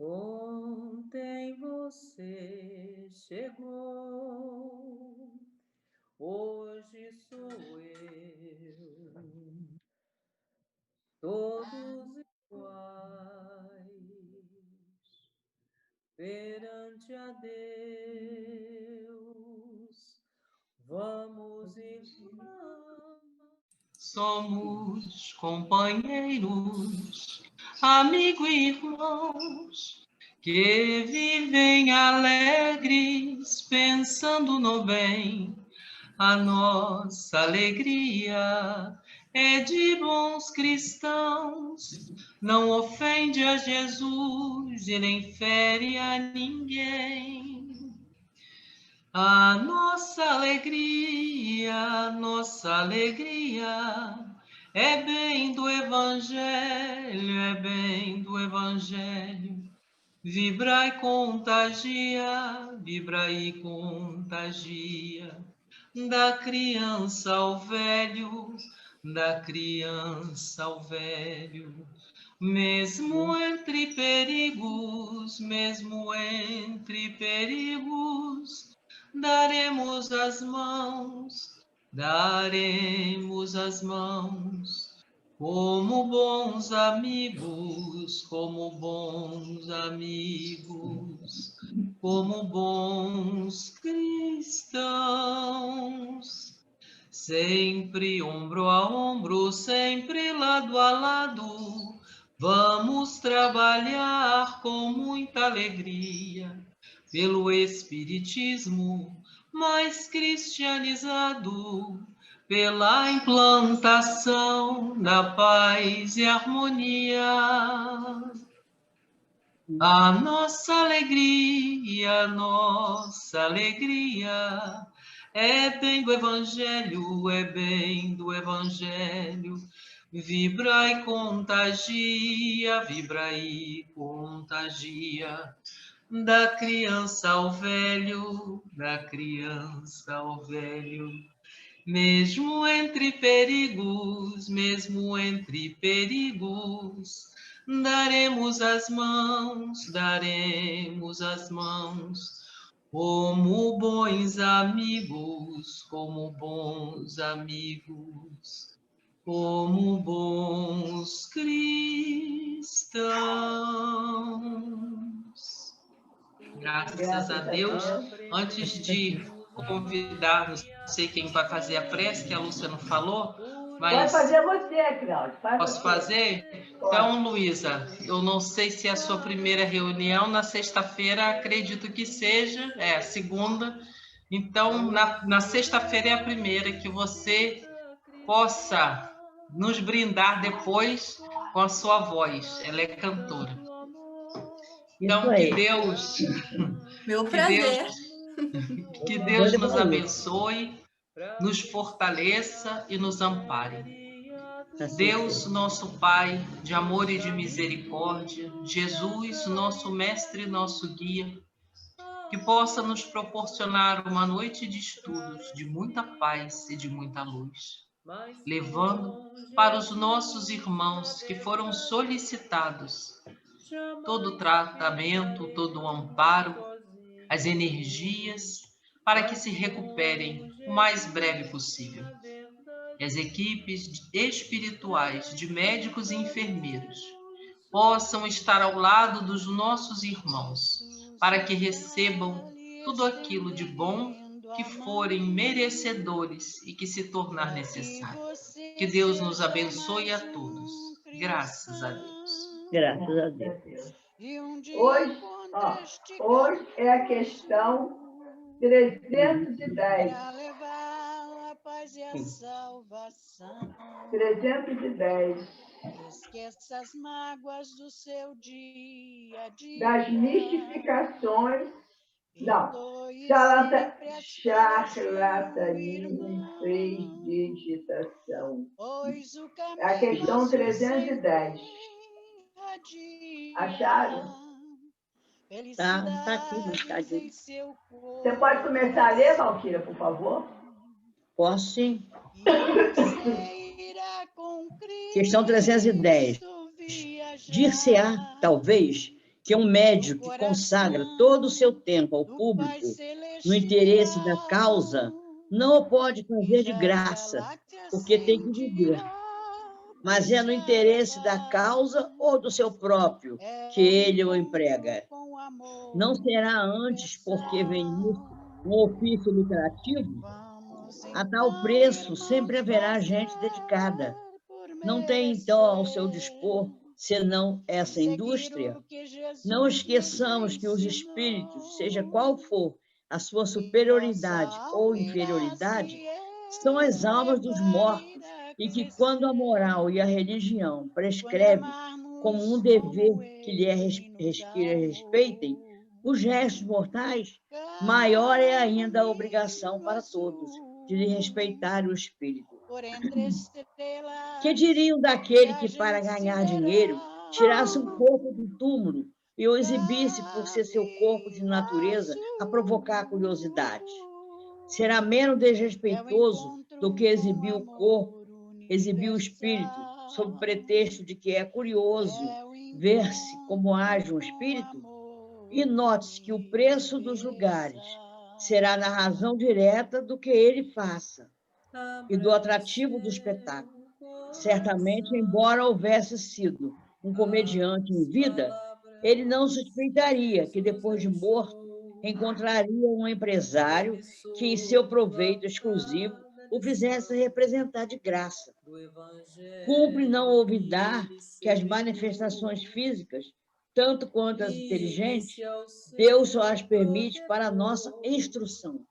Ontem você chegou, hoje sou eu, todos iguais, perante a Deus, vamos irmãos. Somos companheiros, amigos e irmãos, que vivem alegres, pensando no bem. A nossa alegria é de bons cristãos, não ofende a Jesus e nem fere a ninguém. A nossa alegria é bem do Evangelho. Vibra e contagia, da criança ao velho, mesmo entre perigos, daremos as mãos, como bons amigos, como bons cristãos. Sempre ombro a ombro, sempre lado a lado, vamos trabalhar com muita alegria pelo Espiritismo mais cristianizado, pela implantação da paz e harmonia. A nossa alegria é bem do Evangelho, vibra e contagia, da criança ao velho, mesmo entre perigos, daremos as mãos, como bons amigos, como bons cristãos. Graças a Deus. Antes de convidar, não sei quem vai fazer a prece, que a Lúcia não falou, mas... Pode fazer você, Cláudio. Posso fazer? Então, Luísa, eu não sei se é a sua primeira reunião na sexta-feira, acredito que seja, a segunda. Então, na sexta-feira é a primeira, que você possa nos brindar depois com a sua voz. Ela é cantora. Então, que Deus... Meu prazer. Que Deus nos abençoe, nos fortaleça e nos ampare. Deus, nosso Pai, de amor e de misericórdia, Jesus, nosso mestre e nosso guia, que possa nos proporcionar uma noite de estudos de muita paz e de muita luz, levando para os nossos irmãos que foram solicitados todo o tratamento, todo o amparo, as energias, para que se recuperem o mais breve possível. E as equipes espirituais de médicos e enfermeiros possam estar ao lado dos nossos irmãos, para que recebam tudo aquilo de bom que forem merecedores e que se tornar necessário. Que Deus nos abençoe a todos. Graças a Deus. Graças a Deus. Hoje é a questão 310. 310. Esqueça as mágoas do seu dia a dia. Das mistificações. Não. Charlatanismo em prestidigitação. É a questão 310. Acharam? Tá aqui, buscadinho. Você pode começar a ler, Valquíria, por favor? Posso sim. Questão 310. Dir-se-á, talvez, que um médium que consagra todo o seu tempo ao público no interesse da causa não o pode fazer de graça, porque tem que viver. Mas é no interesse da causa ou do seu próprio que ele o emprega. Não será antes porque vem um ofício lucrativo? A tal preço sempre haverá gente dedicada. Não tem, então, ao seu dispor, senão essa indústria? Não esqueçamos que os espíritos, seja qual for a sua superioridade ou inferioridade, são as almas dos mortos, e que quando a moral e a religião prescreve como um dever que respeitem os restos mortais, maior é ainda a obrigação para todos de lhe respeitar o espírito. Que diriam daquele que, para ganhar dinheiro, tirasse um corpo do túmulo e o exibisse por ser seu corpo de natureza a provocar a curiosidade? Será menos desrespeitoso do que exibir o corpo, exibir o espírito, sob pretexto de que é curioso ver-se como age um espírito? E note-se que o preço dos lugares será na razão direta do que ele faça e do atrativo do espetáculo. Certamente, embora houvesse sido um comediante em vida, ele não suspeitaria que, depois de morto, encontraria um empresário que, em seu proveito exclusivo, o fizesse representar de graça. Cumpre não olvidar que as manifestações físicas, tanto quanto as inteligentes, Deus só as permite para a nossa instrução.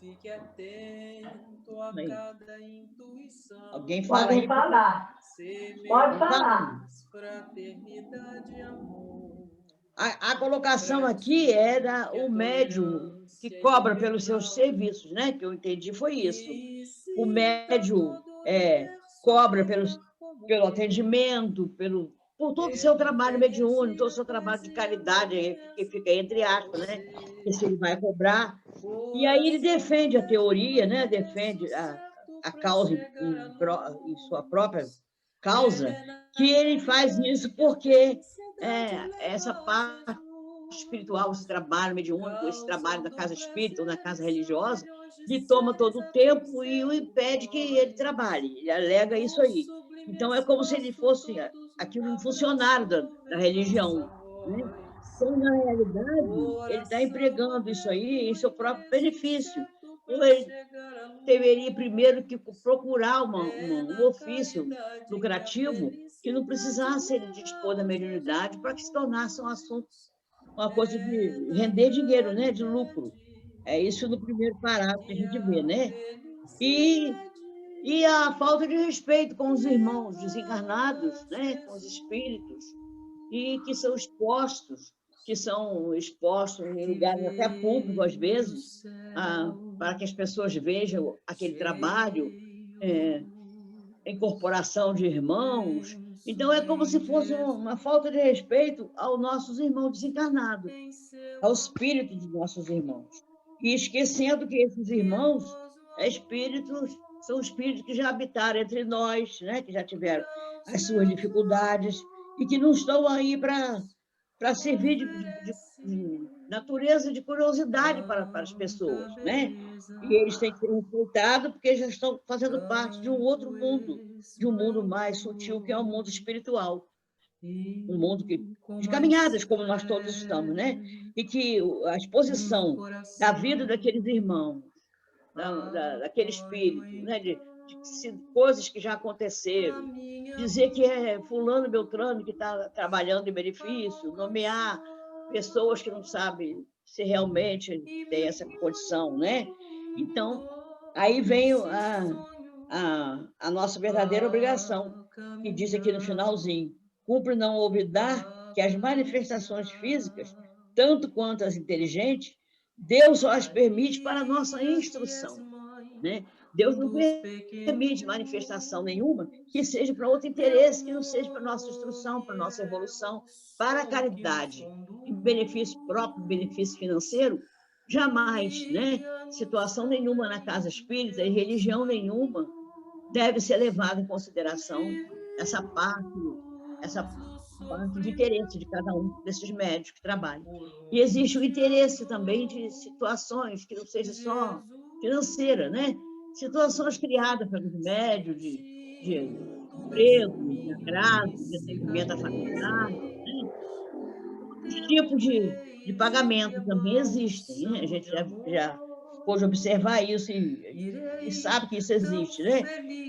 Fique atento a cada intuição. Alguém fala Podem aí? falar. Pode falar. Fraternidade e amor. A colocação aqui era o médium que cobra pelos seus serviços, né? Que eu entendi foi isso. O médium cobra pelo atendimento, por todo o seu trabalho mediúnico, todo o seu trabalho de caridade, que fica entre aspas, né? Que se ele vai cobrar. E aí ele defende a teoria, né? Defende a causa em sua própria causa, que ele faz isso porque essa parte espiritual, esse trabalho mediúnico, esse trabalho da casa espírita ou da casa religiosa, lhe toma todo o tempo e o impede que ele trabalhe. Ele alega isso aí. Então, é como se ele fosse aquilo um funcionário da religião, né? Então, na realidade, ele está empregando isso aí em seu próprio benefício. Então, ele deveria primeiro que procurar um ofício lucrativo que não precisasse ele dispor da mediunidade para que se tornasse um assunto, uma coisa de render dinheiro, né? De lucro. É isso no primeiro parágrafo que a gente vê, né? E a falta de respeito com os irmãos desencarnados, né? Com os espíritos, e que são expostos em lugares até públicos, às vezes, para que as pessoas vejam aquele trabalho, incorporação de irmãos. Então, é como se fosse uma falta de respeito aos nossos irmãos desencarnados, ao espírito dos nossos irmãos. E esquecendo que esses irmãos são espíritos que já habitaram entre nós, né? Que já tiveram as suas dificuldades e que não estão aí para servir de natureza de curiosidade para as pessoas, né? E eles têm que ser respeitados porque já estão fazendo parte de um outro mundo, de um mundo mais sutil, que é o mundo espiritual. Um mundo de caminhadas, como nós todos estamos, né? E que a exposição da vida daqueles irmãos, daquele espírito, né? De coisas que já aconteceram, dizer que é fulano, beltrano que está trabalhando em benefício, nomear pessoas que não sabem se realmente tem essa condição, né? Então, aí vem a nossa verdadeira obrigação, que diz aqui no finalzinho: cumpre não olvidar que as manifestações físicas, tanto quanto as inteligentes, Deus só as permite para a nossa instrução, né? Deus não permite manifestação nenhuma que seja para outro interesse, que não seja para a nossa instrução, para a nossa evolução, para a caridade, em benefício próprio, benefício financeiro, jamais, né? Situação nenhuma na casa espírita e religião nenhuma deve ser levada em consideração essa parte, parte de interesse de cada um desses médios que trabalham. E existe o interesse também de situações que não seja só financeira, né? Situações criadas pelos médios de emprego, de agrado, de atendimento à familiar, né? Os tipos de pagamento também existem, né? A gente já pôde observar isso e sabe que isso existe, né?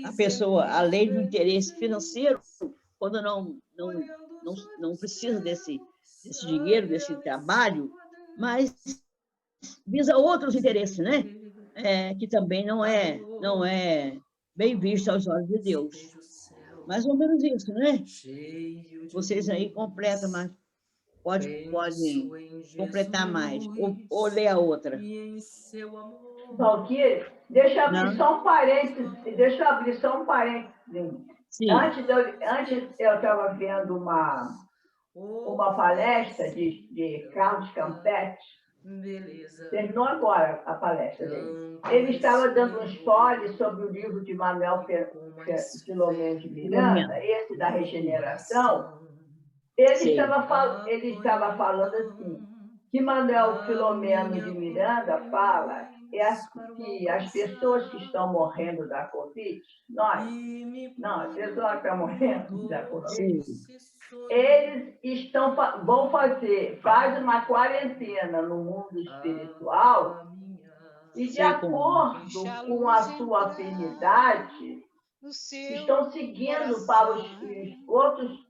A pessoa, além do interesse financeiro, quando não precisa desse dinheiro, desse trabalho, mas visa outros interesses, né? Que também não é bem visto aos olhos de Deus. Mais ou menos isso, né? Vocês aí completam, mas podem completar mais, ou ler a outra. Valquíria, deixa eu abrir Não? só um parênteses. Sim. Antes eu estava vendo uma palestra de Carlos Campetti. Terminou agora a palestra dele. Ele estava dando um spoiler sobre o livro de Manuel Filomeno de Miranda, esse da regeneração. Ele estava falando assim, que Manuel Filomeno de Miranda fala que as pessoas que estão morrendo da Covid, as pessoas que estão morrendo da Covid, eles faz uma quarentena no mundo espiritual e, de acordo com a sua afinidade, estão seguindo para os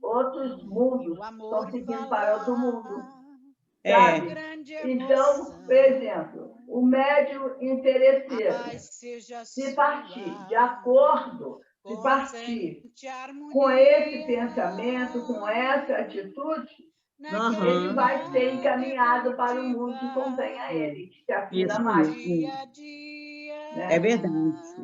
outros mundos, estão seguindo para outro mundo. Sabe? Então, por exemplo, o médium interesseiro, se partir com esse pensamento, com essa atitude, ele vai ser encaminhado para o mundo que convém a ele, que se afina mais. É verdade,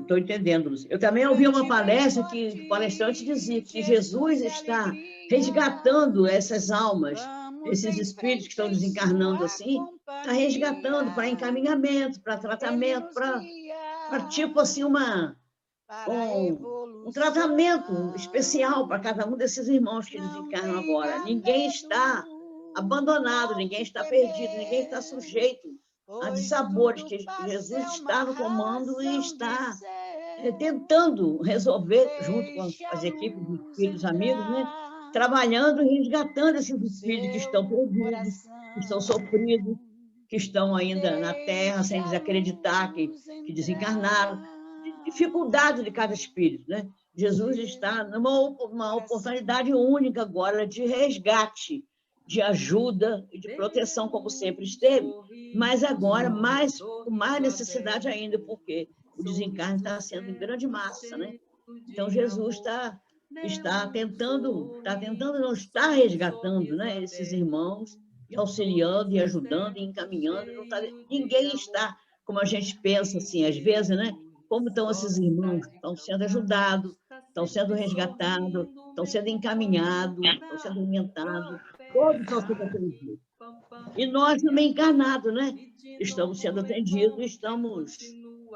estou entendendo, Lúcia. Eu também ouvi uma palestra que o palestrante dizia que Jesus está resgatando essas almas, esses espíritos que estão desencarnando assim, está resgatando para encaminhamento, para tratamento, para tipo assim, um tratamento especial para cada um desses irmãos que desencarnam agora. Ninguém está abandonado, ninguém está perdido, ninguém está sujeito a dissabores, que Jesus está no comando e está tentando resolver, junto com as equipes de espíritos amigos, né? Trabalhando e resgatando esses espíritos que estão perdidos, que estão sofridos, que estão ainda na Terra, sem desacreditar que desencarnaram. Dificuldade de cada espírito, né? Jesus está numa oportunidade única agora de resgate, de ajuda e de proteção, como sempre esteve, mas agora com mais necessidade ainda, porque o desencarne está sendo em grande massa, né? Então, Jesus está tentando, não está resgatando, né, esses irmãos, e auxiliando, e ajudando, e encaminhando. Ninguém está, como a gente pensa assim, às vezes, né? Como estão esses irmãos? Estão sendo ajudados, estão sendo resgatados, estão sendo encaminhados, estão sendo orientados, todos estão sendo atendidos. E nós também encarnados, né? Estamos sendo atendidos, estamos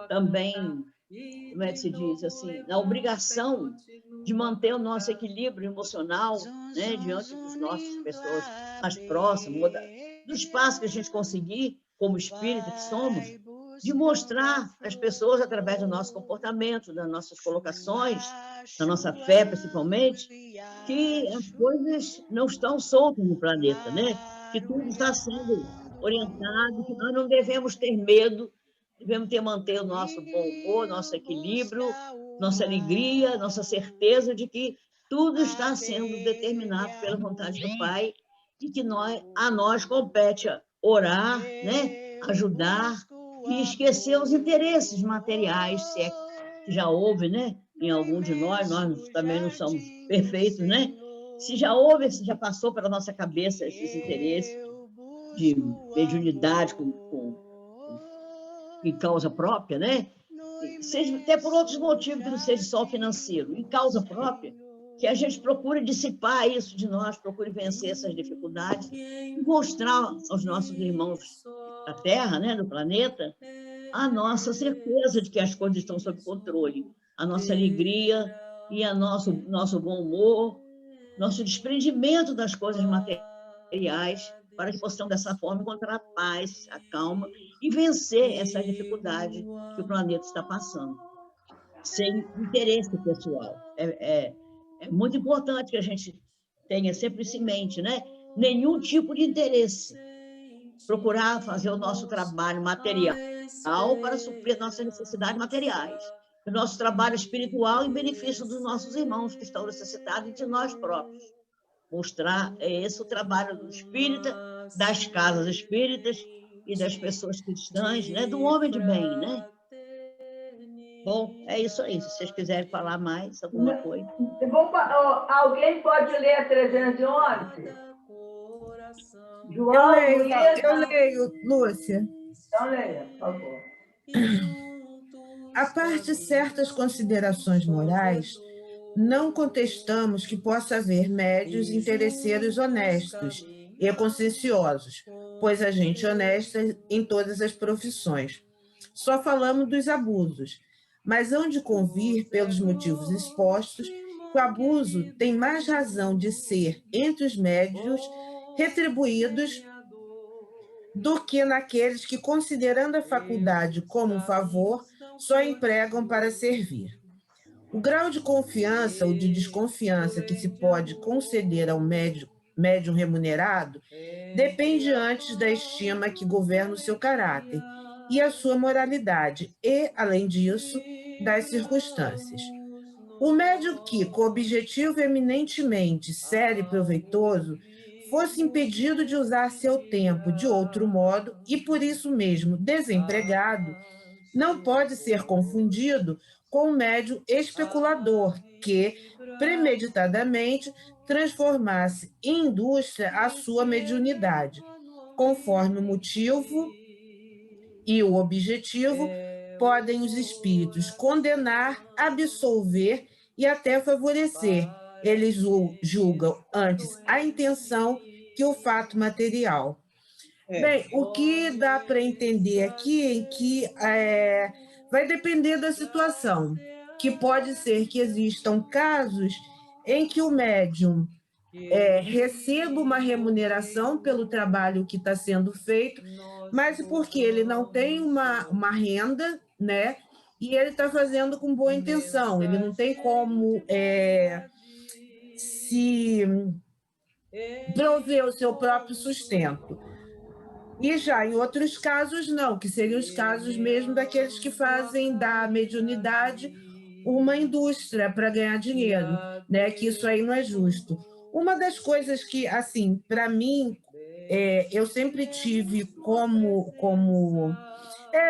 também, como é que se diz assim, na obrigação de manter o nosso equilíbrio emocional, né? Diante das nossas pessoas mais próximas, do espaço que a gente conseguir, como espírito que somos, de mostrar às pessoas, através do nosso comportamento, das nossas colocações, da nossa fé, principalmente, que as coisas não estão soltas no planeta, né? Que tudo está sendo orientado, que nós não devemos ter medo, devemos manter o nosso bom humor, nosso equilíbrio, nossa alegria, nossa certeza de que tudo está sendo determinado pela vontade do Pai e que a nós compete orar, né? Ajudar e esquecer os interesses materiais, se é que já houve, né? Em algum de nós também não somos perfeitos, né? Se já houve, se já passou pela nossa cabeça esses interesses de mediunidade em causa própria, né? Seja até por outros motivos que não seja só financeiro, em causa própria, que a gente procure dissipar isso de nós, procure vencer essas dificuldades e mostrar aos nossos irmãos da Terra, né, do planeta, a nossa certeza de que as coisas estão sob controle, a nossa alegria e o nosso bom humor, nosso desprendimento das coisas materiais, para que possamos, dessa forma, encontrar a paz, a calma e vencer essa dificuldade que o planeta está passando, sem interesse pessoal. É muito importante que a gente tenha sempre isso em mente, né? Nenhum tipo de interesse. Procurar fazer o nosso trabalho material para suprir nossas necessidades materiais. O nosso trabalho espiritual em benefício dos nossos irmãos que estão necessitados e de nós próprios. Mostrar esse o trabalho do espírita, das casas espíritas e das pessoas cristãs, né? Do homem de bem, né? Bom, é isso aí. Se vocês quiserem falar mais alguma coisa. Alguém pode ler a 311? João, eu leio, Lúcia. Então leia, por favor. A parte certas considerações morais, não contestamos que possa haver médios interesseiros honestos e conscienciosos, pois há gente honesta em todas as profissões. Só falamos dos abusos, mas hão de convir, pelos motivos expostos, que o abuso tem mais razão de ser entre os médios retribuídos do que naqueles que, considerando a faculdade como um favor, só empregam para servir. O grau de confiança ou de desconfiança que se pode conceder ao médium remunerado depende antes da estima que governa o seu caráter e a sua moralidade e, além disso, das circunstâncias. O médium que, com objetivo eminentemente sério e proveitoso, fosse impedido de usar seu tempo de outro modo e, por isso mesmo, desempregado, não pode ser confundido com o médium especulador que, premeditadamente, transformasse em indústria a sua mediunidade, conforme o motivo e o objetivo, podem os espíritos condenar, absolver e até favorecer. Eles julgam antes a intenção que o fato material. Bem, o que dá para entender aqui é que vai depender da situação, que pode ser que existam casos em que o médium receba uma remuneração pelo trabalho que está sendo feito, mas porque ele não tem uma renda, né? E ele está fazendo com boa intenção, ele não tem como se prover o seu próprio sustento. E já em outros casos, não, que seriam os casos mesmo daqueles que fazem da mediunidade uma indústria para ganhar dinheiro, né? Que isso aí não é justo. Uma das coisas que, assim, para mim, eu sempre tive como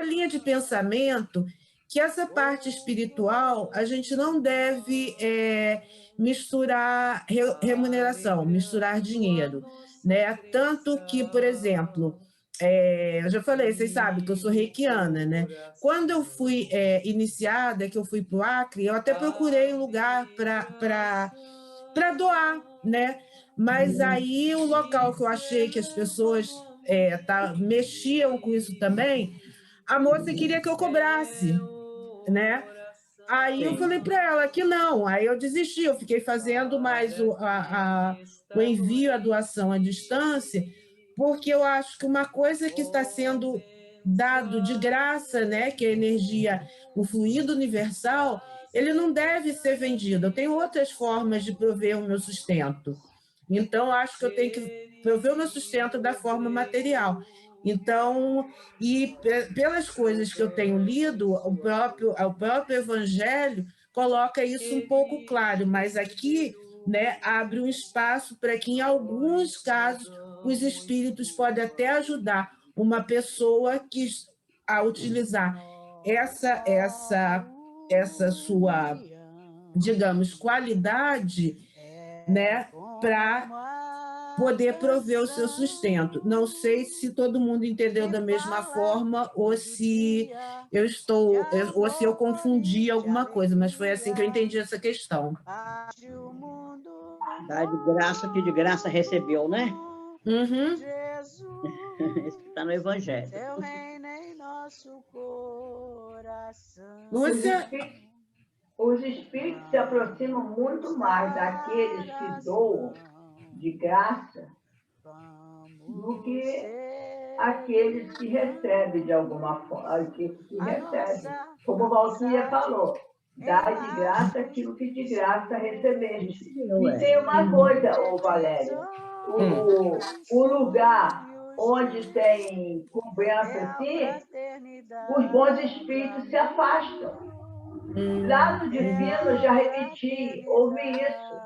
linha de pensamento que essa parte espiritual a gente não deve misturar remuneração, misturar dinheiro, né? Tanto que, por exemplo, eu já falei, vocês sabem que eu sou reikiana, né? Quando eu fui iniciada, que eu fui para o Acre, eu até procurei um lugar para doar, né? Mas aí o local que eu achei que as pessoas mexiam com isso também, a moça queria que eu cobrasse, né? Aí eu falei para ela que não, aí eu desisti, eu fiquei fazendo mais o envio, a doação à distância, porque eu acho que uma coisa que está sendo dado de graça, né, que é a energia, o fluido universal, ele não deve ser vendido. Eu tenho outras formas de prover o meu sustento. Então, acho que eu tenho que prover o meu sustento da forma material. Então, e pelas coisas que eu tenho lido, o próprio Evangelho coloca isso um pouco claro, mas aqui, né, abre um espaço para que, em alguns casos, os espíritos podem até ajudar uma pessoa a utilizar essa sua, digamos, qualidade, né, para poder prover o seu sustento. Não sei se todo mundo entendeu da mesma forma ou se eu confundi alguma coisa, mas foi assim que eu entendi essa questão. Dá de graça que de graça recebeu, né? Uhum. Isso que está no Evangelho. Lúcia? os espíritos se aproximam muito mais daqueles que doam de graça do que aqueles que recebem de alguma forma, que recebem. Como Valquíria falou, dá de graça aquilo que de graça recebeste. E tem uma coisa, Valério, o lugar onde tem cobrança assim, os bons espíritos se afastam. Lá no divino, já repeti, ouvi isso.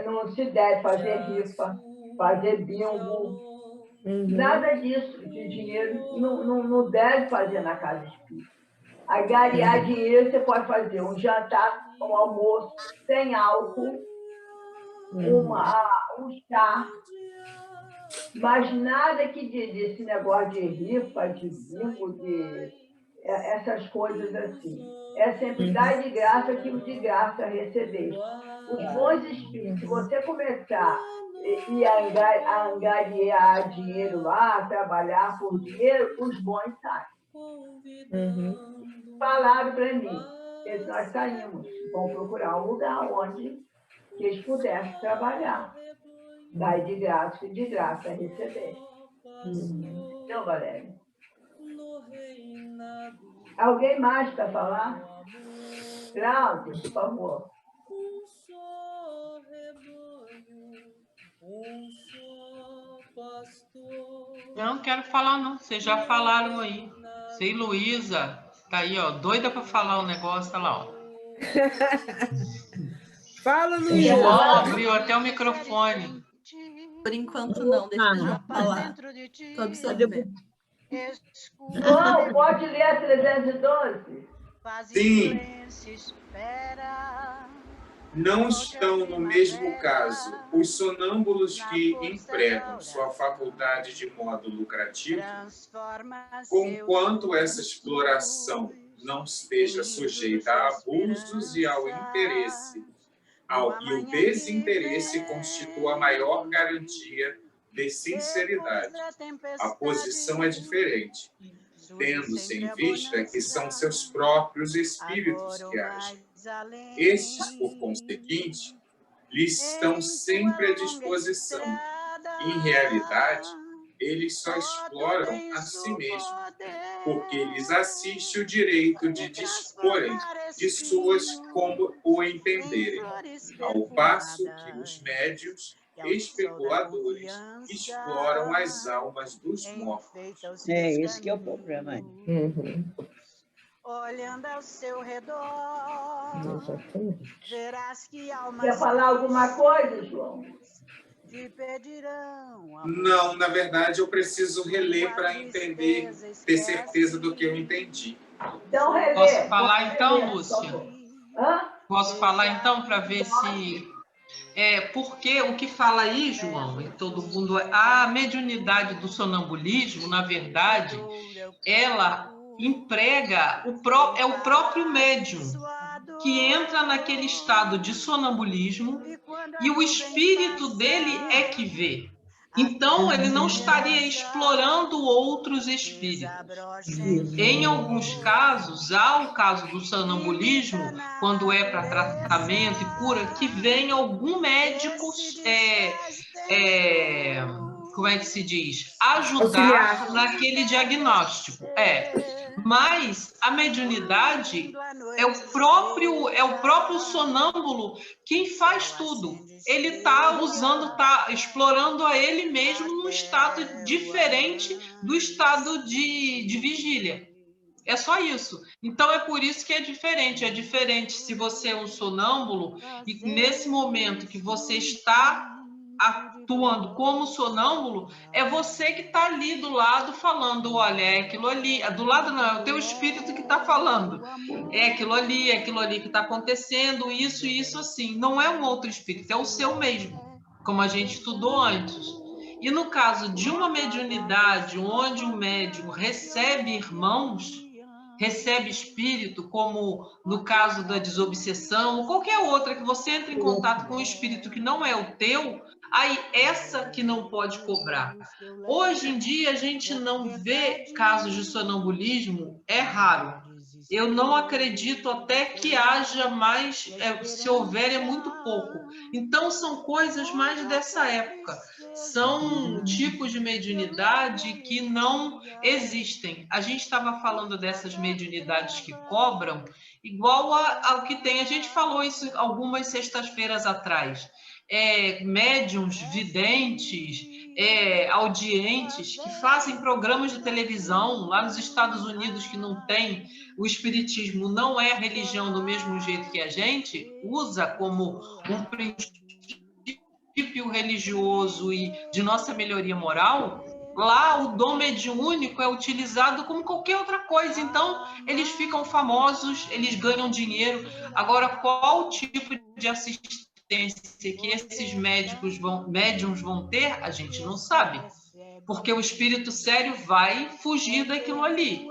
Não se deve fazer rifa, fazer bingo, nada disso de dinheiro não deve fazer na casa espírita. Agariar dinheiro, você pode fazer um jantar, um almoço, sem álcool, um chá, mas nada que desse negócio de rifa, de bingo, essas coisas assim. É sempre dar de graça aquilo de graça recebeste. Os bons espíritos, se você começar a angariar dinheiro lá, trabalhar por dinheiro, os bons saem. Falaram para mim, que nós saímos, vão procurar um lugar onde eles pudessem trabalhar. Dar de graça e de graça receber. Então, Valéria. Alguém mais para falar? Cláudio, por favor. Não quero falar, não. Vocês já falaram aí. Sei, Luísa, tá aí, ó, doida para falar o negócio, tá lá, ó. Fala, Luísa. João abriu até o microfone. Por enquanto não, deixa eu falar. Estou absorvendo. João, pode ler a 312? Sim. Não estão no mesmo caso os sonâmbulos que empregam sua faculdade de modo lucrativo, conquanto essa exploração não esteja sujeita a abusos e ao interesse. E o desinteresse constitua a maior garantia de sinceridade. A posição é diferente, tendo-se em vista que são seus próprios espíritos que agem. Estes, por conseguinte, lhes estão sempre à disposição. Em realidade, eles só exploram a si mesmos, porque lhes assiste o direito de disporem de suas como o entenderem, ao passo que os médiuns especuladores exploram as almas dos mortos. Esse que é o problema. Olhando ao seu redor, verás que almas... Quer falar alguma coisa, João? Não, na verdade, eu preciso reler para entender, ter certeza do que eu entendi. Então, relê. Posso falar então, Lúcia? Posso falar então para ver se... porque o que fala aí, João, e todo mundo... A mediunidade do sonambulismo, na verdade, ela emprega... É o próprio médium que entra naquele estado de sonambulismo e o espírito dele é que vê. Então, ele não estaria explorando outros espíritos. Em alguns casos, há o caso do sonambulismo, quando é para tratamento e cura, que vem algum médico, como é que se diz? Ajudar naquele diagnóstico. Mas a mediunidade é o próprio sonâmbulo quem faz tudo. Ele está explorando a ele mesmo num estado diferente do estado de vigília. É só isso. Então, é por isso que é diferente. É diferente se você é um sonâmbulo e nesse momento que você está atuando como sonâmbulo, é você que está ali do lado falando, olha, é aquilo ali. Do lado não, é o teu espírito que está falando. É aquilo ali que está acontecendo, isso assim. Não é um outro espírito, é o seu mesmo, como a gente estudou antes. E no caso de uma mediunidade onde o médium recebe irmãos, recebe espírito, como no caso da desobsessão, ou qualquer outra, que você entra em contato com um espírito que não é o teu, aí essa que não pode cobrar. Hoje em dia a gente não vê casos de sonambulismo, é raro. Eu não acredito até que haja mais, se houver é muito pouco. Então são coisas mais dessa época. São tipos de mediunidade que não existem. A gente estava falando dessas mediunidades que cobram, igual ao que tem. A gente falou isso algumas sextas-feiras atrás. Médiuns, videntes, audientes que fazem programas de televisão lá nos Estados Unidos, que não tem, o espiritismo não é religião do mesmo jeito que a gente, usa como um princípio religioso e de nossa melhoria moral. Lá o dom mediúnico é utilizado como qualquer outra coisa, então eles ficam famosos, eles ganham dinheiro. Agora, qual tipo de assistência que esses médiums vão ter, a gente não sabe, porque o espírito sério vai fugir daquilo ali.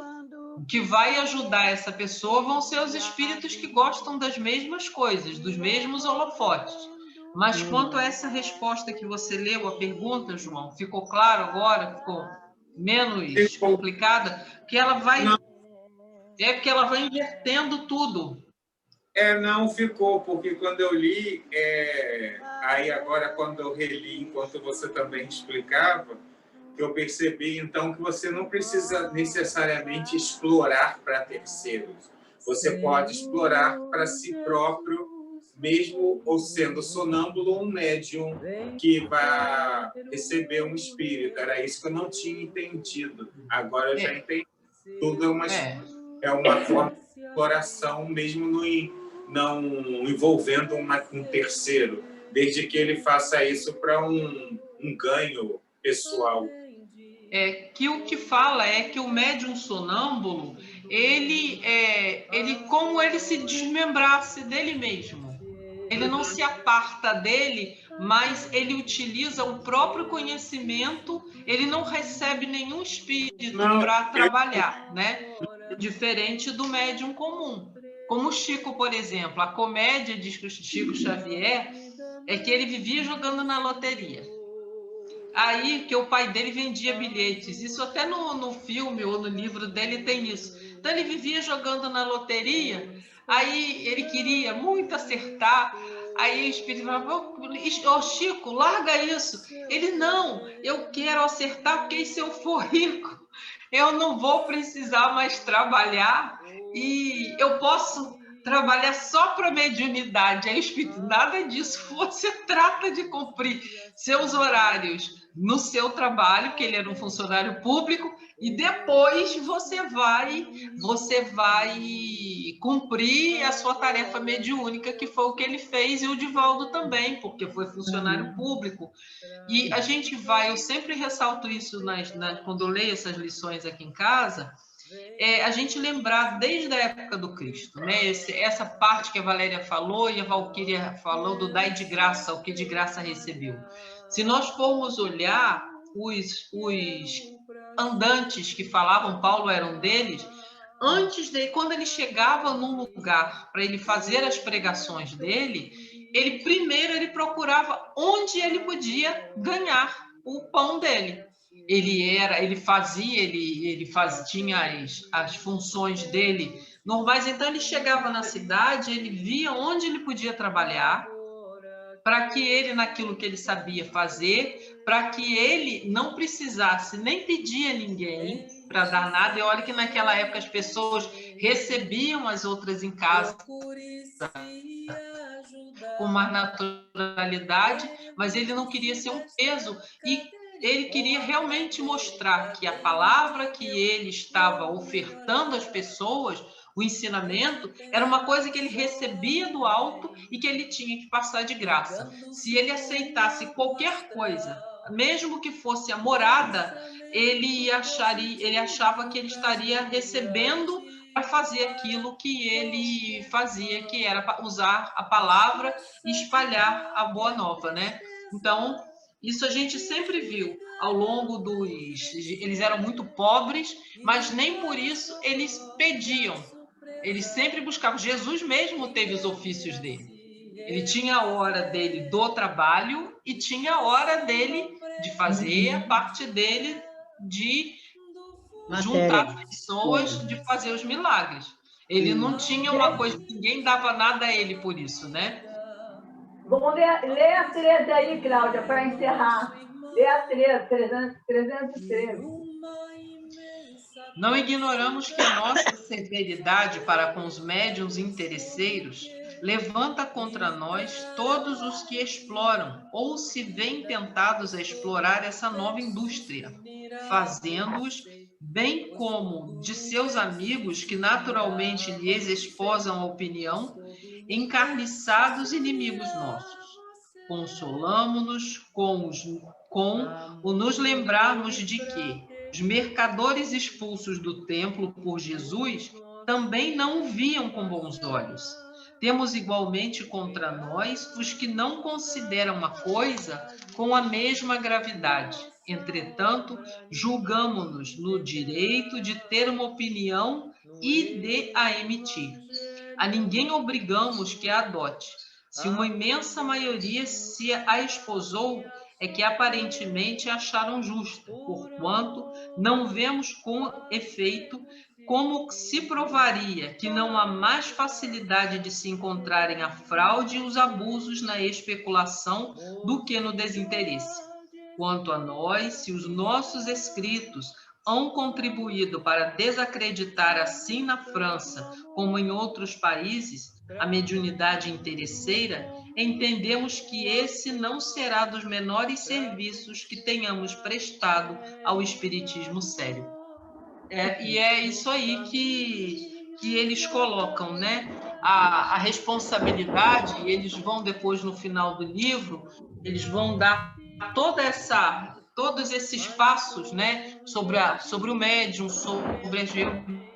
O que vai ajudar essa pessoa vão ser os espíritos que gostam das mesmas coisas, dos mesmos holofotes. Mas quanto a essa resposta que você leu, a pergunta, João, ficou claro agora? Ficou menos complicada? Que ela vai... porque ela vai invertendo tudo. Não ficou, porque quando eu li, aí agora quando eu reli, enquanto você também explicava, que eu percebi então que você não precisa necessariamente explorar para terceiros. Você pode explorar para si próprio, mesmo ou sendo sonâmbulo ou um médium que vai receber um espírito. Era isso que eu não tinha entendido. Agora eu já entendi. Tudo é uma forma de exploração, mesmo não envolvendo um terceiro, desde que ele faça isso para um ganho pessoal. Que o que fala é que o médium sonâmbulo, ele como ele se desmembrasse dele mesmo. Ele não se aparta dele, mas ele utiliza o próprio conhecimento, ele não recebe nenhum espírito para trabalhar, né? Diferente do médium comum. Como o Chico, por exemplo, a comédia, diz que o Chico Xavier, é que ele vivia jogando na loteria. Aí que o pai dele vendia bilhetes. Isso até no filme ou no livro dele tem isso. Então ele vivia jogando na loteria, aí ele queria muito acertar. Aí o espírito falava: ô Chico, larga isso. Ele: não, eu quero acertar, porque se eu for rico, eu não vou precisar mais trabalhar e eu posso trabalhar só para mediunidade. Aí o espírito: nada disso, você trata de cumprir seus horários no seu trabalho, que ele era um funcionário público, e depois você vai cumprir a sua tarefa mediúnica, que foi o que ele fez, e o Divaldo também, porque foi funcionário público. E a gente eu sempre ressalto isso quando eu leio essas lições aqui em casa, a gente lembrar desde a época do Cristo, né? Essa parte que a Valéria falou e a Valquíria falou do dai de graça, o que de graça recebeu. Se nós formos olhar os andantes que falavam, Paulo era um deles, quando ele chegava num lugar para ele fazer as pregações dele, ele procurava onde ele podia ganhar o pão dele. Tinha as funções dele normais, então ele chegava na cidade, ele via onde ele podia trabalhar, para que ele, naquilo que ele sabia fazer, para que ele não precisasse nem pedir a ninguém para dar nada. E olha que naquela época as pessoas recebiam as outras em casa com mais naturalidade, mas ele não queria ser um peso e ele queria realmente mostrar que a palavra que ele estava ofertando às pessoas, o ensinamento, era uma coisa que ele recebia do alto e que ele tinha que passar de graça. Se ele aceitasse qualquer coisa, mesmo que fosse a morada, ele achava que ele estaria recebendo para fazer aquilo que ele fazia, que era usar a palavra e espalhar a boa nova, né? Então, Isso a gente sempre viu ao longo dos... Eles eram muito pobres, mas nem por isso eles pediam. Eles sempre buscavam. Jesus mesmo teve os ofícios dele. Ele tinha a hora dele do trabalho e tinha a hora dele de fazer a parte dele de juntar pessoas, de fazer os milagres. Ele não tinha uma coisa, ninguém dava nada a ele por isso, né? Vamos ler a 13 aí, Cláudia, para encerrar. Lê a 313. Não ignoramos que a nossa severidade para com os médiuns interesseiros levanta contra nós todos os que exploram ou se veem tentados a explorar essa nova indústria, fazendo-os, bem como de seus amigos que naturalmente lhes esposam a opinião, encarniçados inimigos nossos. Consolamo-nos com o nos lembrarmos de que os mercadores expulsos do templo por Jesus também não o viam com bons olhos. Temos igualmente contra nós os que não consideram a coisa com a mesma gravidade. Entretanto, julgamo-nos no direito de ter uma opinião e de a emitir. A ninguém obrigamos que a adote. Se uma imensa maioria se a esposou, é que aparentemente acharam justo, porquanto não vemos com efeito como se provaria que não há mais facilidade de se encontrarem a fraude e os abusos na especulação do que no desinteresse. Quanto a nós, se os nossos escritos hão contribuído para desacreditar, assim na França como em outros países, a mediunidade interesseira, entendemos que esse não será dos menores serviços que tenhamos prestado ao espiritismo sério. E é isso aí que eles colocam, né? A responsabilidade, eles vão depois, no final do livro, eles vão dar todos esses passos, né? Sobre o médium, sobre as reuniões.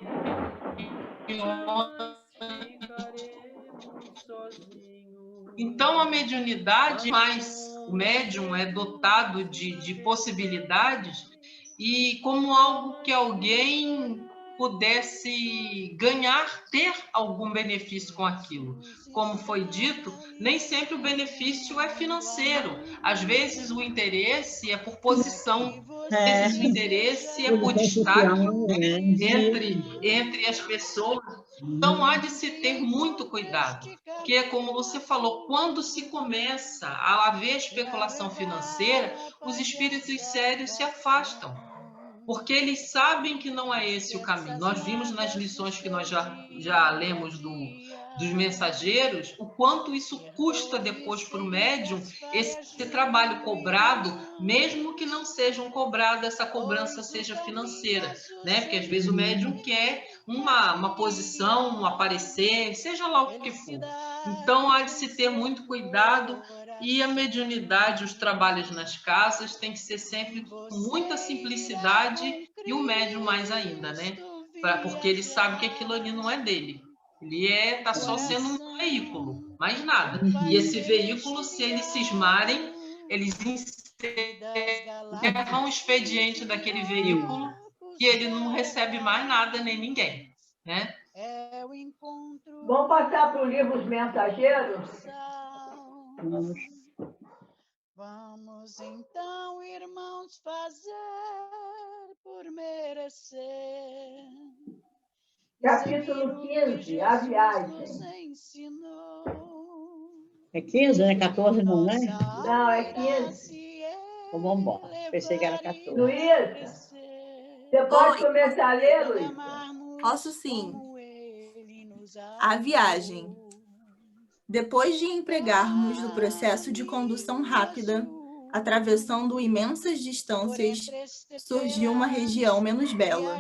Então, a mediunidade, mas o médium é dotado de possibilidades e como algo que alguém pudesse ganhar, ter algum benefício com aquilo. Como foi dito, nem sempre o benefício é financeiro. Às vezes o interesse é por posição, às vezes o interesse é por destaque entre as pessoas. Então, há de se ter muito cuidado, porque, como você falou, quando se começa a haver especulação financeira, os espíritos sérios se afastam, porque eles sabem que não é esse o caminho. Nós vimos nas lições que nós já lemos dos mensageiros, o quanto isso custa depois para o médium, esse trabalho cobrado, mesmo que não seja cobrado, essa cobrança seja financeira, né? Porque às vezes o médium quer uma posição, um aparecer, seja lá o que for. Então, há de se ter muito cuidado e a mediunidade, os trabalhos nas casas, tem que ser sempre com muita simplicidade e o médium mais ainda, né? Porque ele sabe que aquilo ali não é dele. Ele está só sendo um veículo, mais nada. E esse veículo, se eles cismarem, eles encerram o expediente daquele veículo que ele não recebe mais nada nem ninguém, né? Vamos passar para o livro Os Mensageiros? Vamos então, irmãos, fazer por merecer. Capítulo 15, a viagem. É 15, né? 14 não, né? Não, é 15. Então vamos embora. Pensei que era 14. Luísa, você pode começar a ler, Luísa? Posso sim. A viagem. Depois de empregarmos no processo de condução rápida, atravessando imensas distâncias, surgiu uma região menos bela.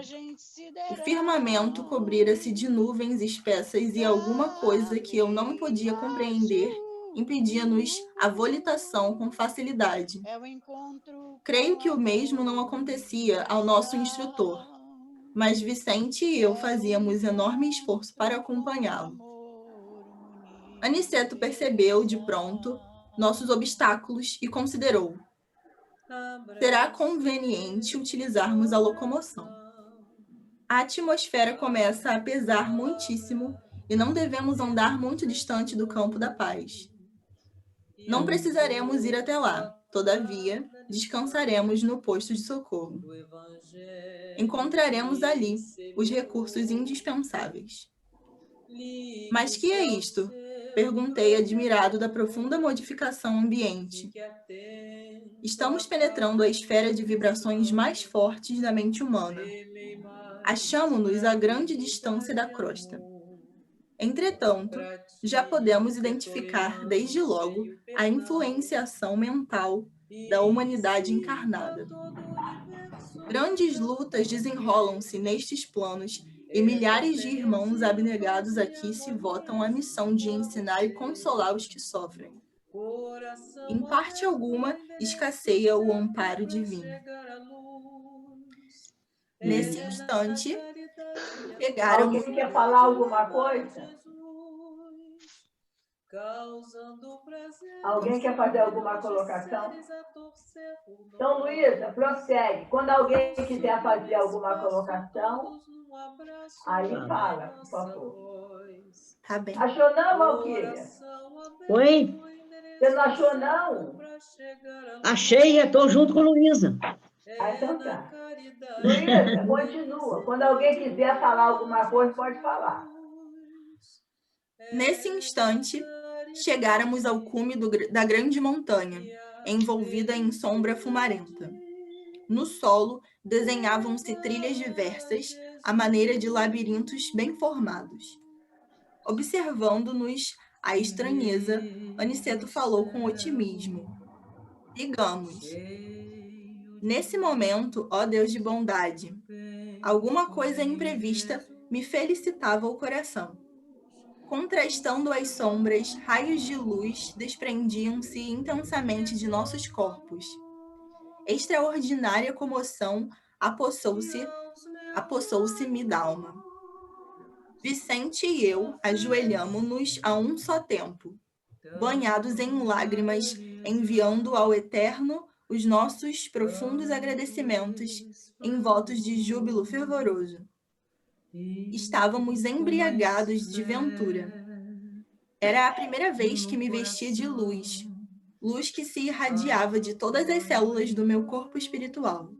O firmamento cobrira-se de nuvens espessas e alguma coisa que eu não podia compreender impedia-nos a volitação com facilidade. Creio que o mesmo não acontecia ao nosso instrutor, mas Vicente e eu fazíamos enorme esforço para acompanhá-lo. Aniceto percebeu, de pronto, nossos obstáculos e considerou: será conveniente utilizarmos a locomoção. A atmosfera começa a pesar muitíssimo e não devemos andar muito distante do campo da paz. Não precisaremos ir até lá, todavia, descansaremos no posto de socorro. Encontraremos ali os recursos indispensáveis. Mas que é isto? Perguntei, admirado da profunda modificação ambiente. Estamos penetrando a esfera de vibrações mais fortes da mente humana. Achamo-nos a grande distância da crosta. Entretanto, já podemos identificar, desde logo, a influenciação mental da humanidade encarnada. Grandes lutas desenrolam-se nestes planos e milhares de irmãos abnegados aqui se votam à missão de ensinar e consolar os que sofrem. Em parte alguma, escasseia o amparo divino. Nesse instante, pegaram... Alguém quer falar alguma coisa? Alguém quer fazer alguma colocação? Então, Luísa, prossegue. Quando alguém quiser fazer alguma colocação, aí fala, por favor. Tá bem. Achou não, Valquíria? Oi? Você não achou não? Achei, estou junto com a Luísa. Ah, então tá. Luísa, continua. Quando alguém quiser falar alguma coisa, pode falar. Nesse instante, chegáramos ao cume da grande montanha, envolvida em sombra fumarenta. No solo, desenhavam-se trilhas diversas, à maneira de labirintos bem formados. Observando-nos a estranheza, Aniceto falou com otimismo. Digamos, nesse momento, ó Deus de bondade, alguma coisa imprevista me felicitava o coração. Contrastando as sombras, raios de luz desprendiam-se intensamente de nossos corpos. Extraordinária comoção apossou-se-me d'alma. Vicente e eu ajoelhamos-nos a um só tempo, banhados em lágrimas, enviando ao Eterno os nossos profundos agradecimentos em votos de júbilo fervoroso. Estávamos embriagados de ventura. Era a primeira vez que me vestia de luz, luz que se irradiava de todas as células do meu corpo espiritual.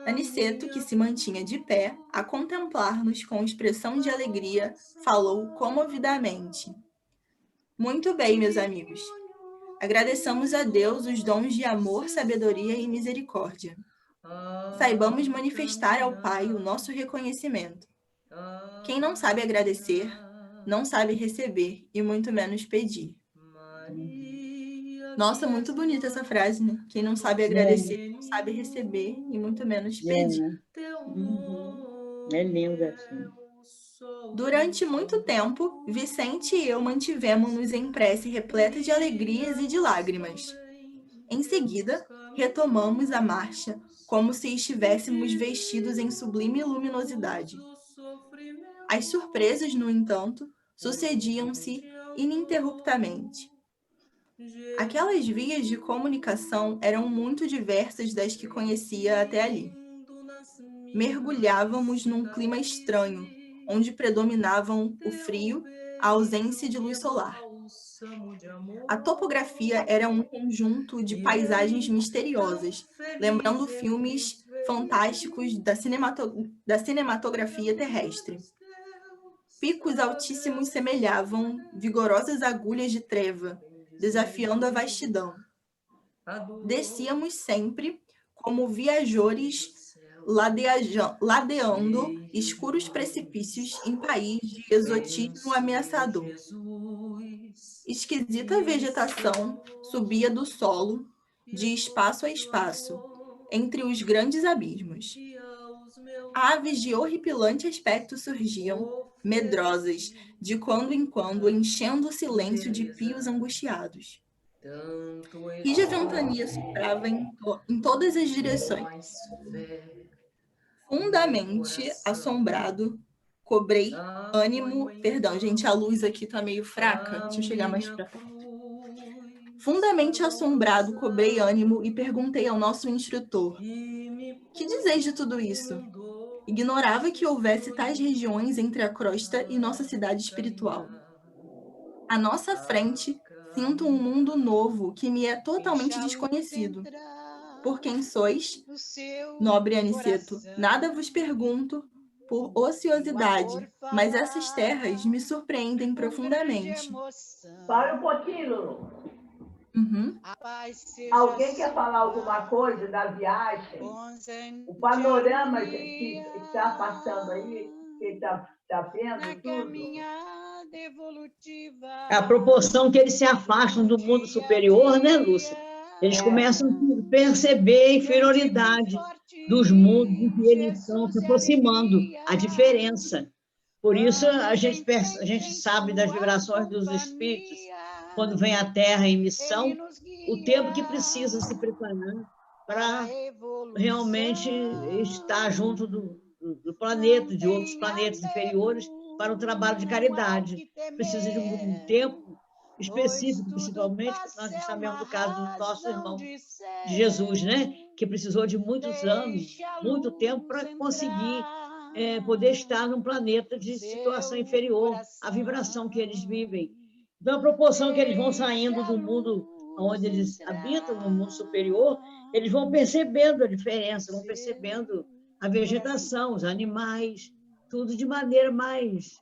Aniceto, que se mantinha de pé, a contemplar-nos com expressão de alegria, falou comovidamente. Muito bem, meus amigos. Agradeçamos a Deus os dons de amor, sabedoria e misericórdia. Saibamos manifestar ao Pai o nosso reconhecimento. Quem não sabe agradecer, não sabe receber e muito menos pedir. Nossa, muito bonita essa frase, né? Quem não sabe agradecer, não sabe receber e muito menos pedir. É linda, assim. Durante muito tempo, Vicente e eu mantivemos-nos em prece repleta de alegrias e de lágrimas. Em seguida, retomamos a marcha como se estivéssemos vestidos em sublime luminosidade. As surpresas, no entanto, sucediam-se ininterruptamente. Aquelas vias de comunicação eram muito diversas das que conhecia até ali. Mergulhávamos num clima estranho, onde predominavam o frio, a ausência de luz solar. A topografia era um conjunto de paisagens misteriosas, lembrando filmes fantásticos da cinematografia terrestre. Picos altíssimos semelhavam vigorosas agulhas de treva, desafiando a vastidão. Descíamos sempre como viajores ladeando escuros precipícios em país de exotismo ameaçador. Esquisita vegetação subia do solo, de espaço a espaço, entre os grandes abismos. Aves de horripilante aspecto surgiam, medrosas, de quando em quando, enchendo o silêncio de pios angustiados. Rija ventania soprava em todas as direções. Fundamente assombrado, cobrei ânimo... Perdão, gente, a luz aqui tá meio fraca. Deixa eu chegar mais pra perto. Fundamente assombrado, cobrei ânimo e perguntei ao nosso instrutor: que dizeis de tudo isso? Ignorava que houvesse tais regiões entre a crosta e nossa cidade espiritual. À nossa frente, sinto um mundo novo que me é totalmente desconhecido. Por quem sois? Nobre Aniceto, nada vos pergunto por ociosidade, mas essas terras me surpreendem profundamente. Para um pouquinho, Lulu. Uhum. Alguém quer falar alguma coisa da viagem? O panorama que está passando aí, que está vendo tudo? A proporção que eles se afastam do mundo superior, né, Lúcia? Eles começam a perceber a inferioridade dos mundos em que eles estão se aproximando, a diferença. Por isso, a gente sabe das vibrações dos espíritos, quando vem à Terra em missão, o tempo que precisa se preparar para realmente estar junto do planeta, de outros planetas inferiores, para o trabalho de caridade. Precisa de um tempo específico, principalmente, porque nós sabemos do caso do nosso irmão de Jesus, né? Que precisou de muitos anos, muito tempo, para conseguir poder estar num planeta de situação inferior, a vibração que eles vivem. Então, a proporção que eles vão saindo do mundo onde eles habitam, no mundo superior, eles vão percebendo a diferença, vão percebendo a vegetação, os animais, tudo de maneira mais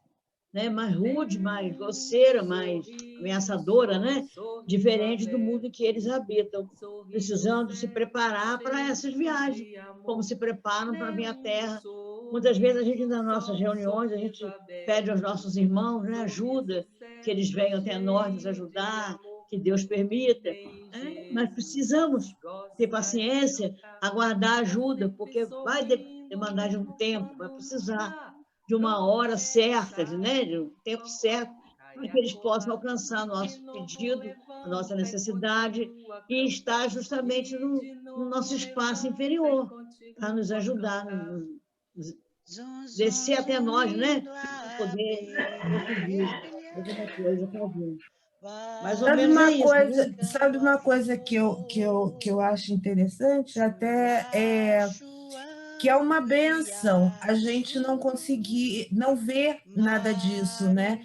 rude, mais grosseira, mais ameaçadora, né? Diferente do mundo em que eles habitam, precisando se preparar para essas viagens, como se preparam para vir à Terra. Muitas vezes, a gente, nas nossas reuniões, a gente pede aos nossos irmãos, né, ajuda, que eles venham até nós nos ajudar, que Deus permita. Mas precisamos ter paciência, aguardar ajuda, porque vai demandar de um tempo, vai precisar de uma hora certa, né, de um tempo certo, para que eles possam alcançar nosso pedido, a nossa necessidade, e estar justamente no nosso espaço inferior, para nos ajudar, descer até nós, né, para poder alguma coisa para alguém. Mais ou menos é isso, né? Sabe uma coisa que eu acho interessante? Até que é uma benção a gente não conseguir, não ver nada disso, né?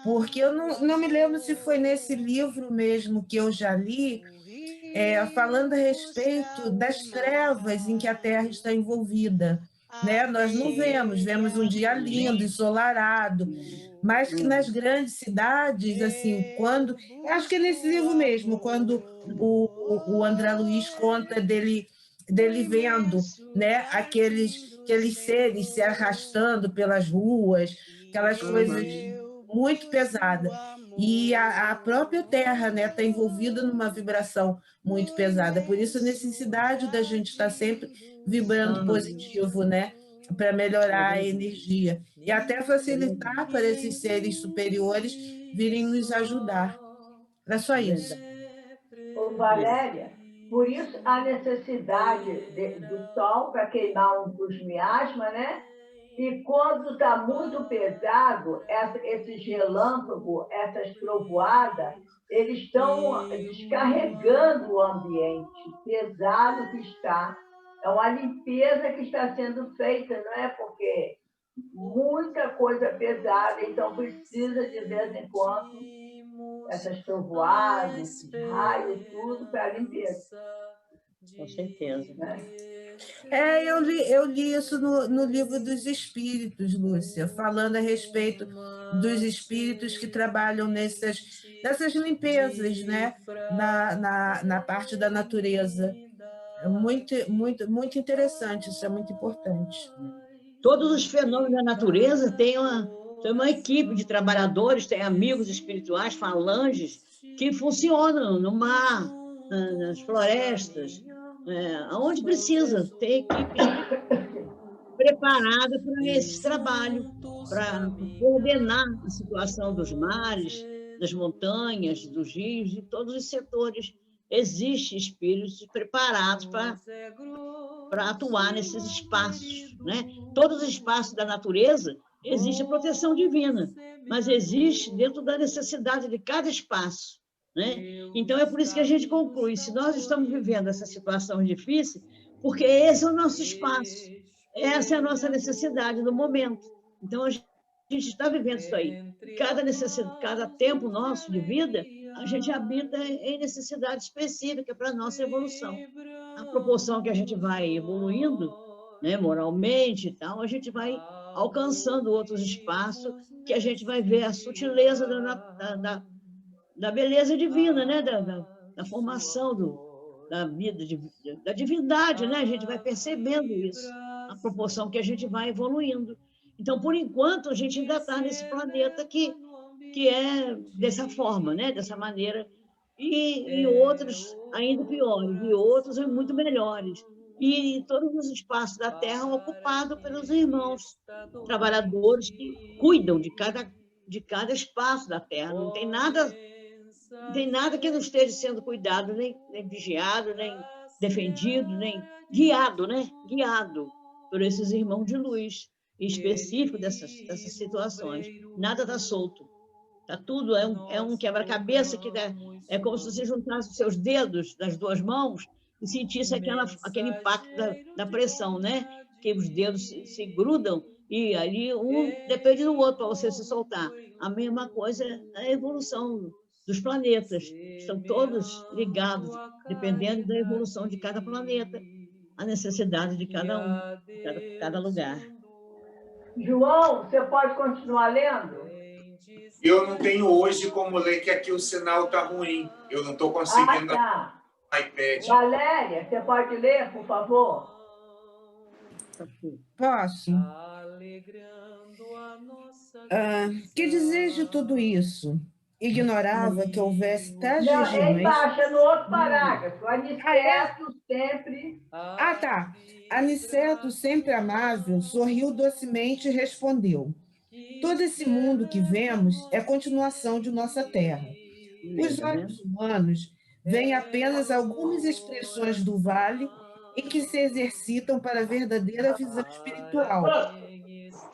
Porque eu não me lembro se foi nesse livro mesmo que eu já li, falando a respeito das trevas em que a Terra está envolvida, né? Nós não vemos um dia lindo, ensolarado, mas que nas grandes cidades, assim, quando... Acho que é nesse livro mesmo, quando o André Luiz conta dele vendo, né, aqueles seres se arrastando pelas ruas, aquelas coisas muito pesadas. E a própria Terra, né, está envolvida numa vibração muito pesada. Por isso, a necessidade da gente estar sempre vibrando positivo, né, para melhorar a energia. E até facilitar para esses seres superiores virem nos ajudar. Era só isso. Ô, Valéria, por isso a necessidade do sol para queimar os miasmas, né? E quando está muito pesado, esses relâmpagos, essas trovoadas, eles estão descarregando o ambiente pesado que está. É uma limpeza que está sendo feita, não é? Porque muita coisa pesada, então precisa de vez em quando essas trovoadas, raios, tudo para limpeza. Com certeza. Eu li isso no livro dos Espíritos, Lúcia, falando a respeito dos espíritos que trabalham nessas limpezas, né? na parte da natureza. É muito interessante, isso é muito importante. Todos os fenômenos da natureza têm uma equipe de trabalhadores, tem amigos espirituais, falanges, que funcionam no mar, nas florestas, aonde precisa. Tem equipe preparada para esse trabalho, para coordenar a situação dos mares, das montanhas, dos rios, de todos os setores. Existem espíritos preparados para atuar nesses espaços, né? Todos os espaços da natureza existe a proteção divina, mas existe dentro da necessidade de cada espaço, né? Então, é por isso que a gente conclui, se nós estamos vivendo essa situação difícil, porque esse é o nosso espaço, essa é a nossa necessidade do momento. Então, a gente está vivendo isso aí. Cada tempo nosso de vida, a gente habita em necessidade específica para a nossa evolução. A proporção que a gente vai evoluindo, né, moralmente e tal, a gente vai alcançando outros espaços que a gente vai ver a sutileza da beleza divina, né, da formação da vida, da divindade, né? A gente vai percebendo isso, a proporção que a gente vai evoluindo. Então, por enquanto, a gente ainda está nesse planeta que é dessa forma, né? Dessa maneira, e outros ainda piores, e outros muito melhores. E todos os espaços da Terra ocupados pelos irmãos trabalhadores que cuidam de cada espaço da Terra. Não tem nada que não esteja sendo cuidado, nem vigiado, nem defendido, nem guiado, né? Guiado por esses irmãos de luz, específico dessas situações. Nada está solto. Tá tudo, é um quebra-cabeça que é como se você juntasse os seus dedos das duas mãos e sentisse aquele impacto da pressão, né? Que os dedos se grudam e ali um depende do outro para você se soltar. A mesma coisa é a evolução dos planetas. Estão todos ligados, dependendo da evolução de cada planeta, a necessidade de cada um, de cada lugar. João, você pode continuar lendo? Eu não tenho hoje como ler, que aqui o sinal está ruim. Eu não estou conseguindo iPad. Valéria, você pode ler, por favor? Posso? Que dizer de tudo isso? Ignorava que houvesse tais regiões... É embaixo, no outro parágrafo. Aniceto sempre... Tá. Aniceto, sempre amável, sorriu docemente e respondeu: todo esse mundo que vemos é continuação de nossa terra. Os olhos humanos veem apenas algumas expressões do vale em que se exercitam para a verdadeira visão espiritual,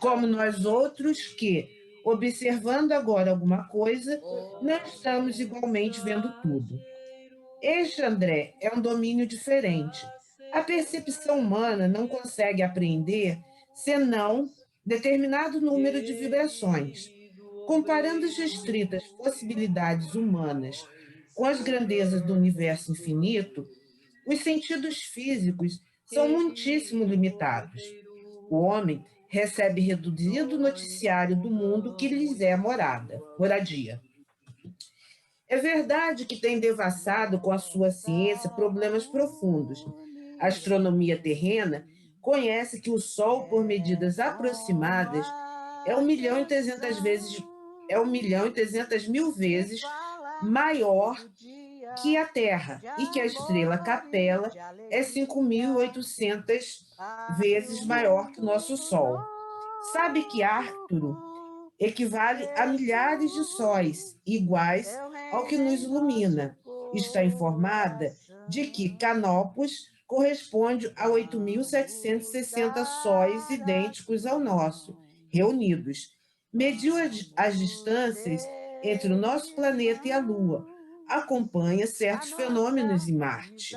como nós outros que, observando agora alguma coisa, não estamos igualmente vendo tudo. Este, André, é um domínio diferente. A percepção humana não consegue apreender senão determinado número de vibrações. Comparando as restritas possibilidades humanas com as grandezas do universo infinito, os sentidos físicos são muitíssimo limitados. O homem recebe reduzido noticiário do mundo que lhes é moradia. É verdade que tem devassado com a sua ciência problemas profundos. A astronomia terrena conhece que o Sol, por medidas aproximadas, é 1.300.000 vezes maior que a Terra e que a estrela Capela é 5.800 vezes maior que o nosso Sol. Sabe que Arcturo equivale a milhares de sóis iguais ao que nos ilumina. Está informada de que Canopus corresponde a 8.760 sóis idênticos ao nosso, reunidos. Mediu as distâncias entre o nosso planeta e a Lua. Acompanha certos fenômenos em Marte,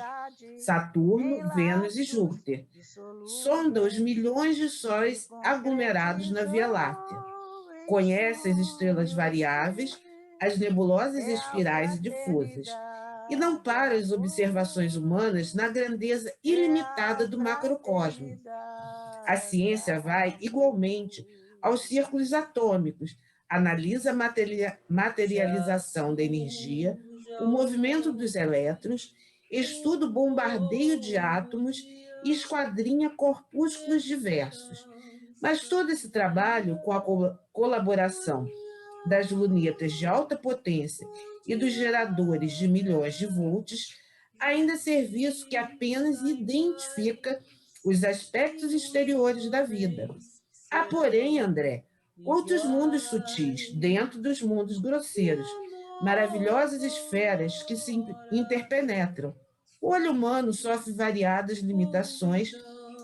Saturno, Vênus e Júpiter. Sonda os milhões de sóis aglomerados na Via Láctea. Conhece as estrelas variáveis, as nebulosas espirais e difusas. E não para as observações humanas na grandeza ilimitada do macrocosmo. A ciência vai, igualmente, aos círculos atômicos, analisa a materialização da energia, o movimento dos elétrons, estuda o bombardeio de átomos e esquadrinha corpúsculos diversos. Mas todo esse trabalho, com a colaboração das lunetas de alta potência e dos geradores de milhões de volts, ainda é serviço que apenas identifica os aspectos exteriores da vida. Há, porém, André, outros mundos sutis, dentro dos mundos grosseiros, maravilhosas esferas que se interpenetram. O olho humano sofre variadas limitações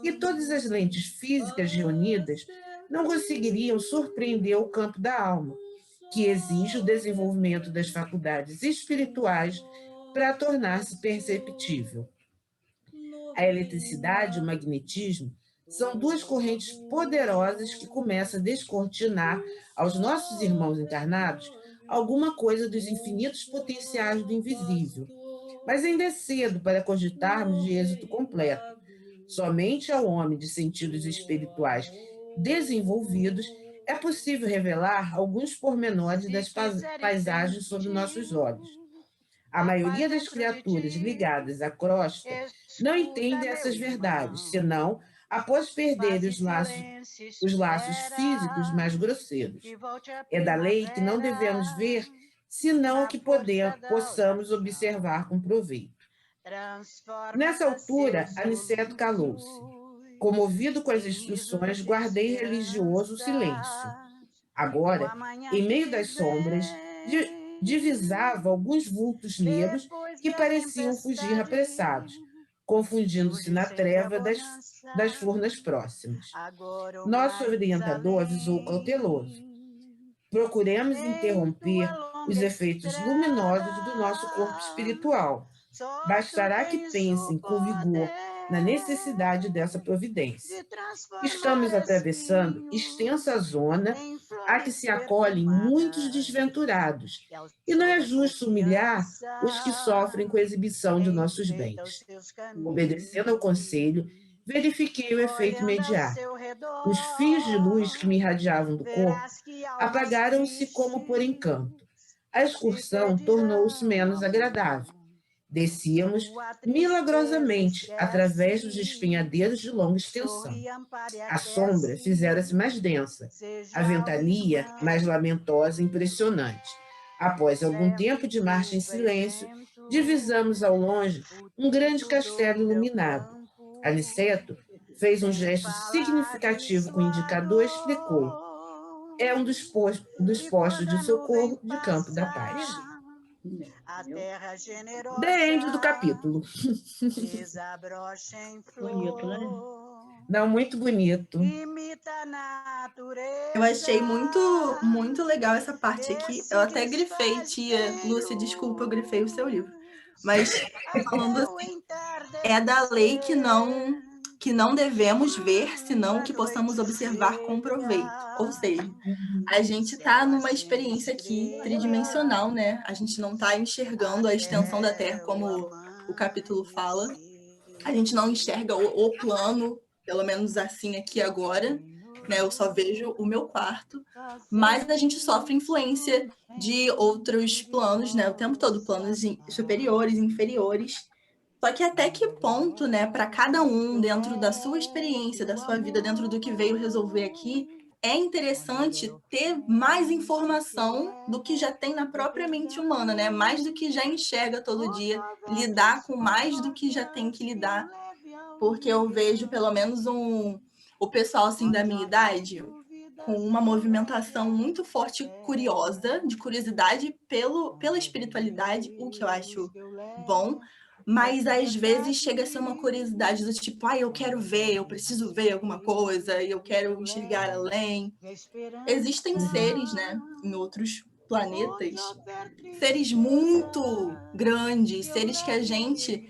e todas as lentes físicas reunidas não conseguiriam surpreender o campo da alma. que exige o desenvolvimento das faculdades espirituais para tornar-se perceptível. A eletricidade e o magnetismo são duas correntes poderosas que começam a descortinar aos nossos irmãos encarnados alguma coisa dos infinitos potenciais do invisível. Mas ainda é cedo para cogitarmos de êxito completo. Somente ao homem de sentidos espirituais desenvolvidos é possível revelar alguns pormenores das paisagens sob nossos olhos. A maioria das criaturas ligadas à crosta não entende essas verdades, senão após perder os laços físicos mais grosseiros. É da lei que não devemos ver, senão o que possamos observar com proveito. Nessa altura, Aniceto calou-se. Comovido com as instruções, guardei religioso silêncio. Agora, em meio das sombras, divisava alguns vultos negros que pareciam fugir apressados, confundindo-se na treva das furnas próximas. Nosso orientador avisou cauteloso. Procuremos interromper os efeitos luminosos do nosso corpo espiritual. Bastará que pensem com vigor na necessidade dessa providência. Estamos atravessando extensa zona a que se acolhem muitos desventurados, e não é justo humilhar os que sofrem com a exibição de nossos bens. Obedecendo ao conselho, verifiquei o efeito imediato. Os fios de luz que me irradiavam do corpo apagaram-se como por encanto. A excursão tornou-se menos agradável. Descíamos milagrosamente através dos espinhadeiros de longa extensão. A sombra fizera-se mais densa, a ventania mais lamentosa e impressionante. Após algum tempo de marcha em silêncio, divisamos ao longe um grande castelo iluminado. Aniceto fez um gesto significativo com o indicador e explicou. É um dos postos de socorro de Campo da Paz. The end do capítulo. Bonito, né? Não, muito bonito. Eu achei muito legal essa parte aqui. Eu até grifei, tia Lúcia, desculpa, eu grifei o seu livro. Mas, falando assim, é da lei que não devemos ver, senão que possamos observar com proveito. Ou seja, a gente está numa experiência aqui tridimensional, né? A gente não está enxergando a extensão da Terra, como o capítulo fala. A gente não enxerga o plano, pelo menos assim aqui agora, né? Eu só vejo o meu quarto, mas a gente sofre influência de outros planos, né? O tempo todo, planos superiores, inferiores. Só que até que ponto, né, para cada um, dentro da sua experiência, da sua vida, dentro do que veio resolver aqui, é interessante ter mais informação do que já tem na própria mente humana, né? Mais do que já enxerga todo dia, lidar com mais do que já tem que lidar. Porque eu vejo, pelo menos, o pessoal assim, da minha idade com uma movimentação muito forte, curiosa, de curiosidade pela espiritualidade, o que eu acho bom. Mas, às vezes, chega a ser uma curiosidade do tipo, eu quero ver, eu preciso ver alguma coisa, eu quero enxergar além. Existem seres, né, em outros planetas, seres muito grandes, seres que a gente,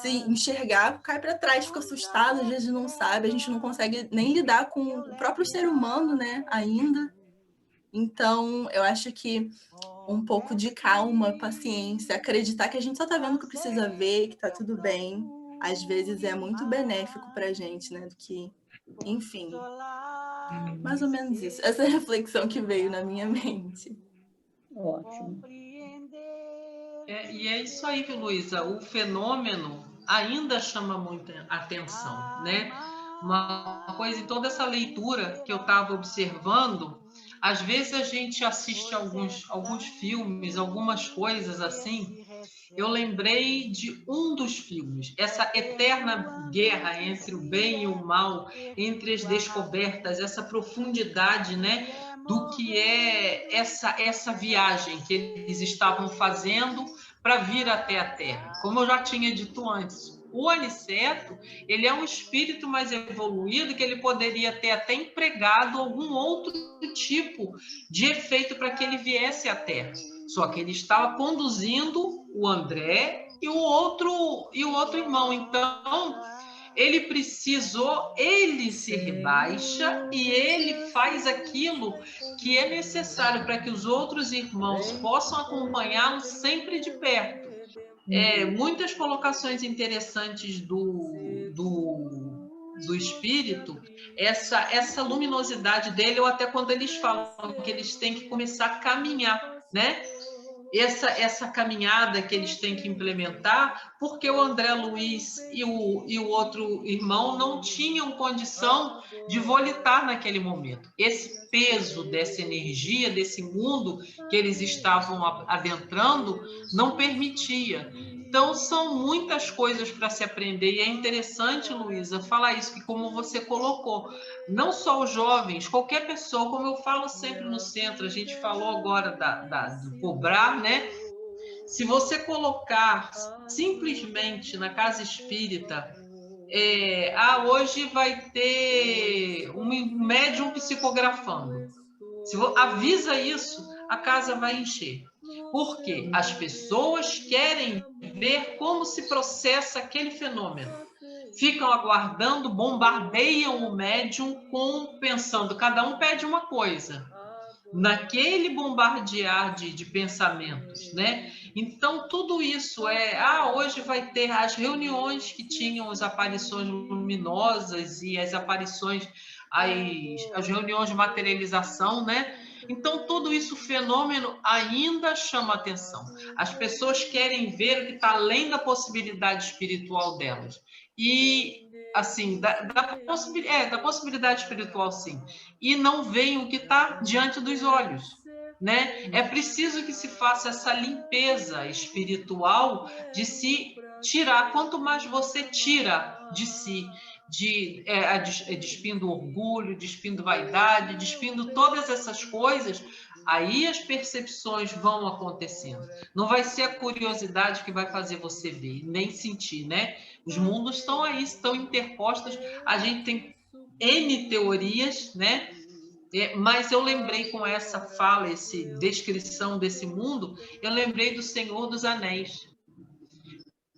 se enxergar, cai para trás, fica assustado, às vezes não sabe, a gente não consegue nem lidar com o próprio ser humano, né, ainda. Então, eu acho que um pouco de calma, paciência, acreditar que a gente só tá vendo o que precisa ver, que tá tudo bem, às vezes é muito benéfico pra gente, né? Do que, enfim, mais ou menos isso. Essa reflexão que veio na minha mente. Ótimo. E é isso aí, Luísa. O fenômeno ainda chama muita atenção, né? Uma coisa, em toda essa leitura que eu estava observando, às vezes a gente assiste alguns filmes, algumas coisas assim. Eu lembrei de um dos filmes, essa eterna guerra entre o bem e o mal, entre as descobertas, essa profundidade, né, do que é essa viagem que eles estavam fazendo para vir até a Terra. Como eu já tinha dito antes, O Aniceto, ele é um espírito mais evoluído que ele poderia ter até empregado algum outro tipo de efeito para que ele viesse à Terra. Só que ele estava conduzindo o André e o outro irmão. Então, ele se rebaixa e ele faz aquilo que é necessário para que os outros irmãos possam acompanhá-lo sempre de perto. Muitas colocações interessantes do espírito, essa luminosidade dele, ou até quando eles falam que eles têm que começar a caminhar, né? Essa caminhada que eles têm que implementar, porque o André Luiz e o outro irmão não tinham condição de volitar naquele momento. Esse peso dessa energia, desse mundo que eles estavam adentrando, não permitia. Então, são muitas coisas para se aprender, e é interessante, Luísa, falar isso, que como você colocou, não só os jovens, qualquer pessoa, como eu falo sempre no centro, a gente falou agora do cobrar, né? Se você colocar simplesmente na casa espírita, hoje vai ter um médium psicografando. Se avisa isso, a casa vai encher. Porque as pessoas querem ver como se processa aquele fenômeno. Ficam aguardando, bombardeiam o médium pensando, cada um pede uma coisa. Naquele bombardear de pensamentos, né? Então, tudo isso hoje vai ter as reuniões que tinham as aparições luminosas e as aparições, as reuniões de materialização, né? Então, tudo isso, o fenômeno ainda chama atenção. As pessoas querem ver o que está além da possibilidade espiritual delas. E, assim, da possibilidade espiritual, sim. E não veem o que está diante dos olhos, né? É preciso que se faça essa limpeza espiritual de se tirar. Quanto mais você tira de si, despindo orgulho, despindo vaidade, despindo todas essas coisas, aí as percepções vão acontecendo. Não vai ser a curiosidade que vai fazer você ver, nem sentir, né? Os mundos estão aí, estão interpostos. A gente tem N teorias, né? Mas eu lembrei com essa fala, essa descrição desse mundo, eu lembrei do Senhor dos Anéis.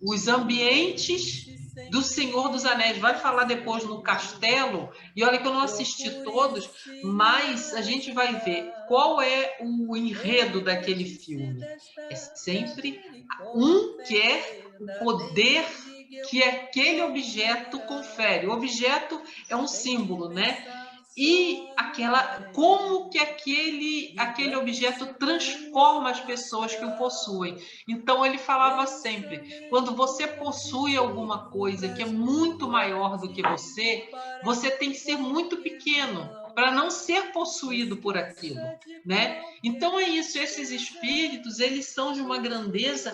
Os ambientes do Senhor dos Anéis. Vai falar depois no Castelo, e olha que eu não assisti todos, mas a gente vai ver qual é o enredo daquele filme. É sempre que é o poder que aquele objeto confere. O objeto é um símbolo, né? E como que aquele objeto transforma as pessoas que o possuem. Então, ele falava sempre, quando você possui alguma coisa que é muito maior do que você tem que ser muito pequeno para não ser possuído por aquilo, né? Então, é isso, esses espíritos, eles são de uma grandeza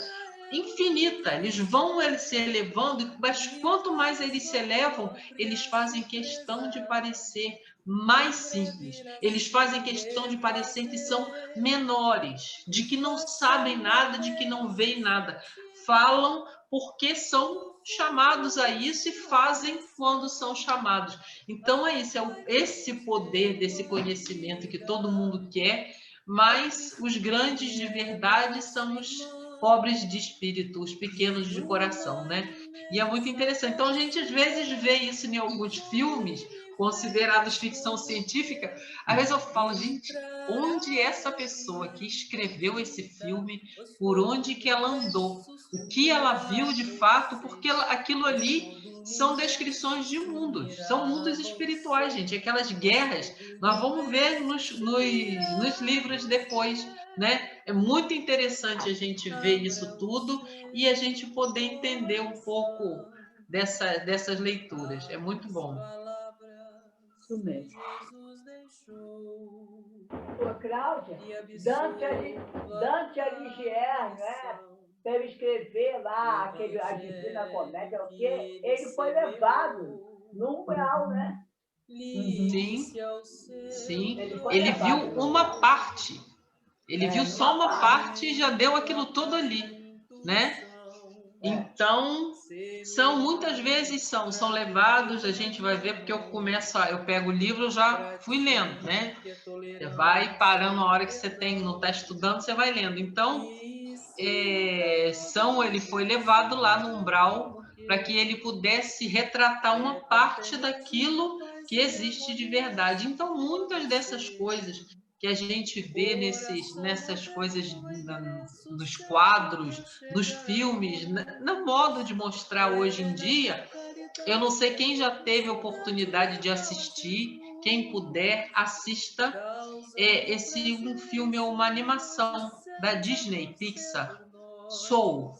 infinita, eles vão se elevando, mas quanto mais eles se elevam, eles fazem questão de parecer mais simples. Eles fazem questão de parecer que são menores, de que não sabem nada, de que não veem nada. Falam porque são chamados a isso e fazem quando são chamados. Então, é isso, é esse poder desse conhecimento que todo mundo quer, mas os grandes de verdade são os pobres de espírito, os pequenos de coração, né? E é muito interessante. Então, a gente às vezes vê isso em alguns filmes considerados ficção científica. Às vezes eu falo, gente, onde essa pessoa que escreveu esse filme, por onde que ela andou, o que ela viu de fato, porque aquilo ali são descrições de mundos, são mundos espirituais, gente. Aquelas guerras, nós vamos ver nos livros depois, né? É muito interessante a gente ver isso tudo e a gente poder entender um pouco dessas leituras. É muito bom. Isso mesmo. Ô, Cláudia, Dante Alighieri, né? Para ele escrever lá a Divina Comédia, o quê? Ele foi levado num umbral, né? Sim, sim. Ele viu uma parte. Ele viu só uma parte e já deu aquilo tudo ali, né? Então, Muitas vezes são levados, a gente vai ver, porque eu pego o livro, eu já fui lendo, né? Você vai parando a hora que você não está estudando, você vai lendo. Então, ele foi levado lá no umbral para que ele pudesse retratar uma parte daquilo que existe de verdade. Então, muitas dessas coisas que a gente vê nessas coisas, nos quadros, nos filmes, no modo de mostrar hoje em dia, eu não sei quem já teve a oportunidade de assistir, quem puder, assista. Um filme é uma animação da Disney, Pixar, Soul.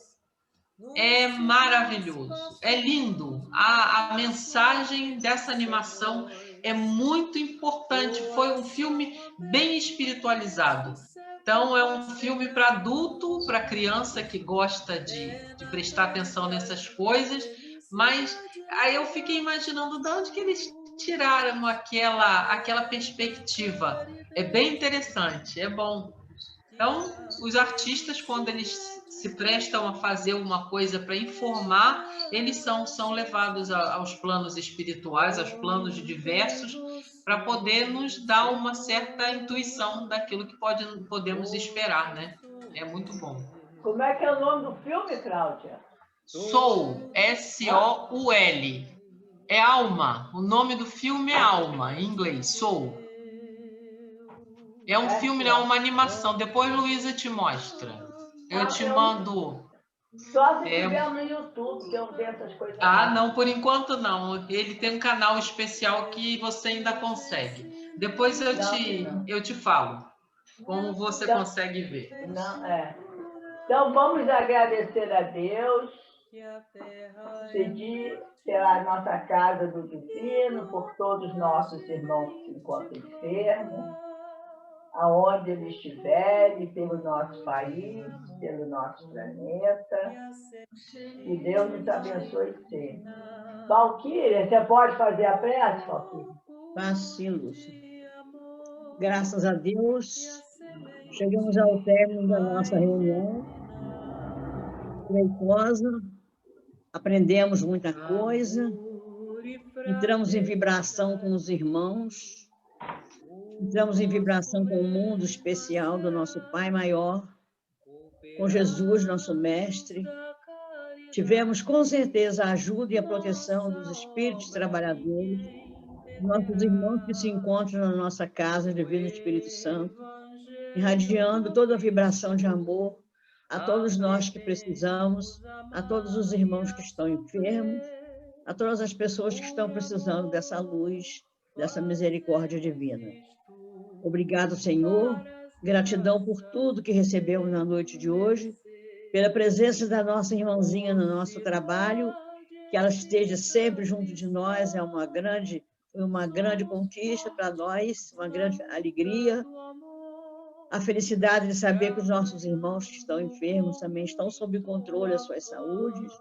É maravilhoso, é lindo. A mensagem dessa animação é muito importante. Foi um filme bem espiritualizado. Então, é um filme para adulto, para criança que gosta de prestar atenção nessas coisas. Mas aí eu fiquei imaginando de onde que eles tiraram aquela perspectiva. É bem interessante, é bom. Então, os artistas, quando eles se prestam a fazer uma coisa para informar, eles são levados aos planos espirituais, aos planos diversos, para poder nos dar uma certa intuição daquilo que podemos esperar, né? É muito bom. Como é que é o nome do filme, Cláudia? Soul, S-O-U-L. É alma. O nome do filme é Alma, em inglês, Soul. É um filme, é uma animação. Depois Luísa te mostra. Eu te mando. Só se tiver no YouTube, que eu vejo essas coisas. Não, por enquanto não. Ele tem um canal especial que você ainda consegue. Depois eu te falo como você consegue ver. Então vamos agradecer a Deus, pedir pela nossa casa do Divino, por todos os nossos irmãos que se encontram enfermos, aonde eles estiverem, pelo nosso país, pelo nosso planeta. E Deus nos abençoe sempre. Valquíria, você pode fazer a prece, Valquíria? Faço sim, Lúcia. Graças a Deus, chegamos ao término da nossa reunião proveitosa, aprendemos muita coisa, entramos em vibração com os irmãos, entramos em vibração com o mundo especial do nosso Pai Maior, com Jesus, nosso Mestre. Tivemos, com certeza, a ajuda e a proteção dos espíritos trabalhadores, nossos irmãos que se encontram na nossa casa, Divino Espírito Santo, irradiando toda a vibração de amor a todos nós que precisamos, a todos os irmãos que estão enfermos, a todas as pessoas que estão precisando dessa luz, dessa misericórdia divina. Obrigado, Senhor. Gratidão por tudo que recebemos na noite de hoje, pela presença da nossa irmãzinha no nosso trabalho, que ela esteja sempre junto de nós, é uma grande conquista para nós, uma grande alegria. A felicidade de saber que os nossos irmãos que estão enfermos também estão sob controle das suas saúdes,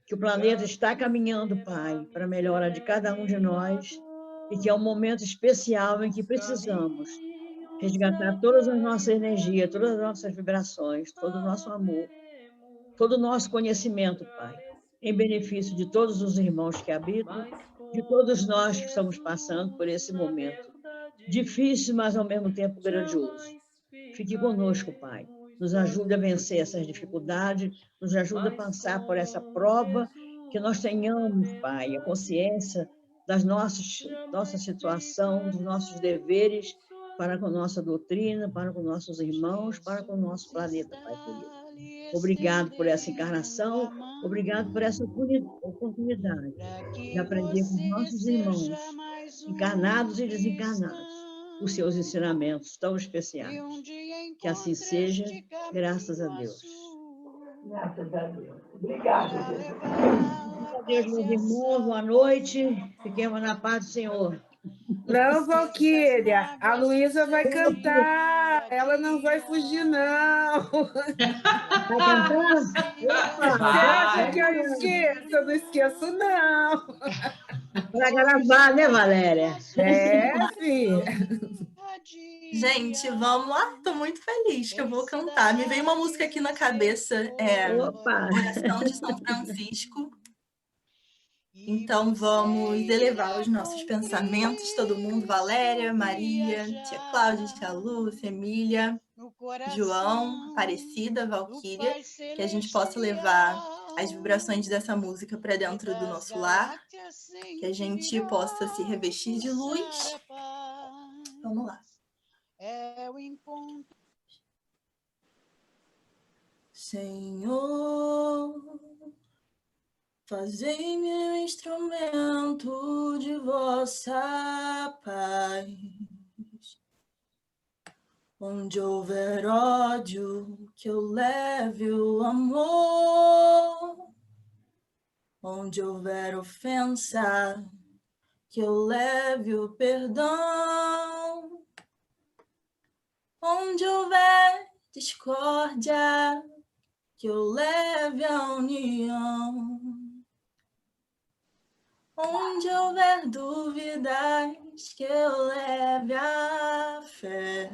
que o planeta está caminhando, Pai, para a melhora de cada um de nós, e que é um momento especial em que precisamos resgatar toda a nossa energia, todas as nossas vibrações, todo o nosso amor, todo o nosso conhecimento, Pai, em benefício de todos os irmãos que habitam, de todos nós que estamos passando por esse momento difícil, mas ao mesmo tempo grandioso. Fique conosco, Pai. Nos ajude a vencer essas dificuldades, nos ajude a passar por essa prova, que nós tenhamos, Pai, a consciência da nossa situação, dos nossos deveres para com nossa doutrina, para com nossos irmãos, para com o nosso planeta, Pai querido. Obrigado por essa encarnação, obrigado por essa oportunidade de aprender com os nossos irmãos, encarnados e desencarnados, os seus ensinamentos tão especiais. Que assim seja, graças a Deus. Graças a Deus. Obrigada, Jesus. Graças a Deus, meus irmãos, boa noite. Fiquemos na paz do Senhor. Não, Valquíria, a Luísa vai cantar. Ela não vai fugir, não. Vai cantar? Você acha que eu esqueço? Eu não esqueço, não. Para gravar, né, Valéria? É, filha. Gente, vamos lá. Estou muito feliz que eu vou cantar. Me veio uma música aqui na cabeça, Opa. Oração de São Francisco. Então, vamos elevar os nossos pensamentos, todo mundo, Valéria, Maria, tia Cláudia, tia Lúcia, Emília, João, Aparecida, Valquíria, que a gente possa levar as vibrações dessa música para dentro do nosso lar, que a gente possa se revestir de luz. Vamos lá. Senhor, fazei-me um instrumento de vossa paz. Onde houver ódio, que eu leve o amor. Onde houver ofensa, que eu leve o perdão. Onde houver discórdia, que eu leve a união. Onde houver dúvidas, que eu leve a fé.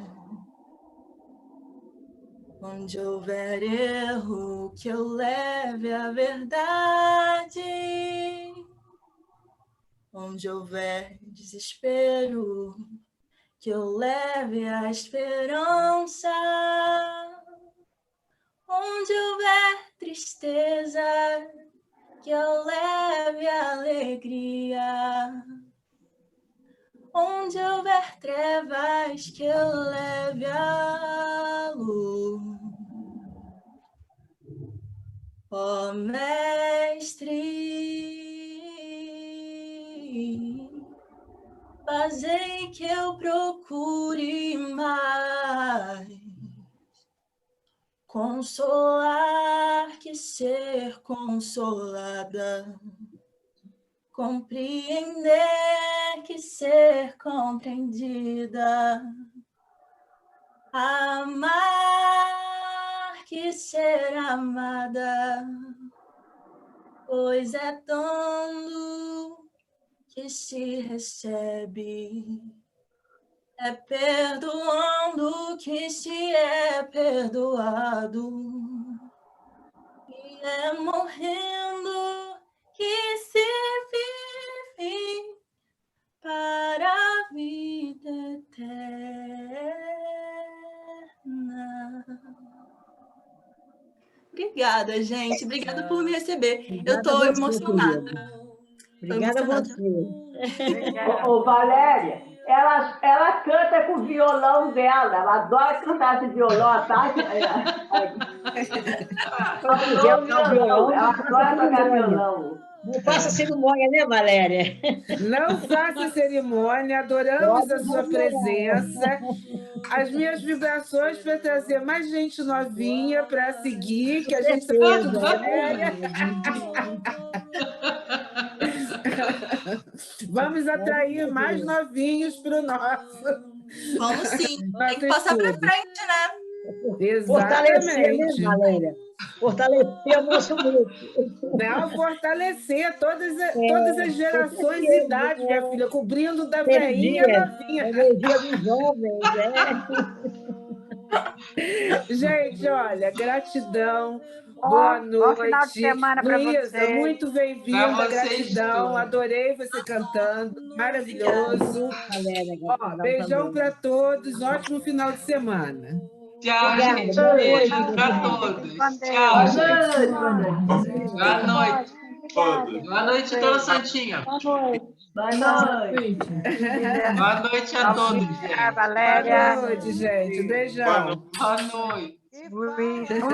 Onde houver erro, que eu leve a verdade. Onde houver desespero, que eu leve a esperança. Onde houver tristeza, que eu leve a alegria. Onde houver trevas, que eu leve a luz. Ó Mestre, fazei que eu procure mais consolar que ser consolada, compreender que ser compreendida, amar que ser amada, pois é dando que se recebe, é perdoando que se é perdoado, e é morrendo que se vive para a vida eterna. Obrigada, gente. Obrigada por me receber. Eu estou emocionada. Obrigada a você. Ô, Valéria, ela canta com o violão dela. Ela adora cantar de violão à tarde. Ela adora tocar violão. Não faça cerimônia, né, Valéria? Não faça cerimônia, adoramos a sua presença. As minhas vibrações para trazer mais gente novinha para seguir, que a gente está muito séria. Vamos atrair mais novinhos para o nosso. Vamos sim, tem que passar para frente, né? Fortalecer, né, Valéria? Fortalecer o nosso grupo. Não, fortalecer todas as gerações e idades, minha filha, cobrindo da velhinha a novinha. A energia dos jovens, Gente, olha, gratidão. Boa noite. Bom final de semana para Luísa, vocês. muito bem-vinda, gratidão. Adorei você cantando, maravilhoso. Ó, beijão para todos, ótimo final de semana. Tchau, gente. Beijo para todos. Tchau, gente. Boa noite. Boa noite, dona Santinha. Boa noite. Boa noite a todos, gente. Valéria. Boa noite, gente. Beijão. Boa noite. O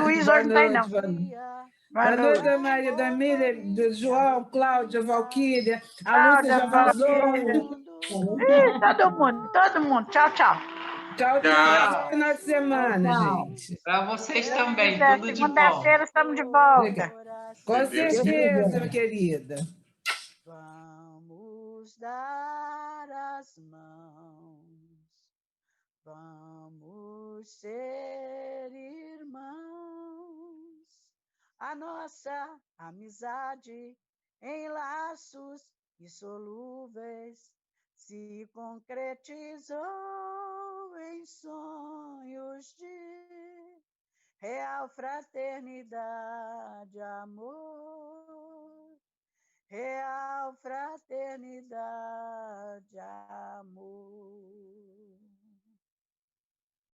Luiz hoje não tem, não. Boa noite, da Maria, da Miriam, do João, Cláudia, Valquíria. A Lúcia já vazou. Todo mundo. Tchau, tchau. Tchau, tchau. Final de semana, gente. Para vocês também, tudo de bom. Segunda-feira estamos de volta. Com certeza, minha querida. Vamos dar as mãos, vamos ser irmãos. A nossa amizade em laços insolúveis se concretizou em sonhos de real fraternidade, amor. real fraternidade, amor.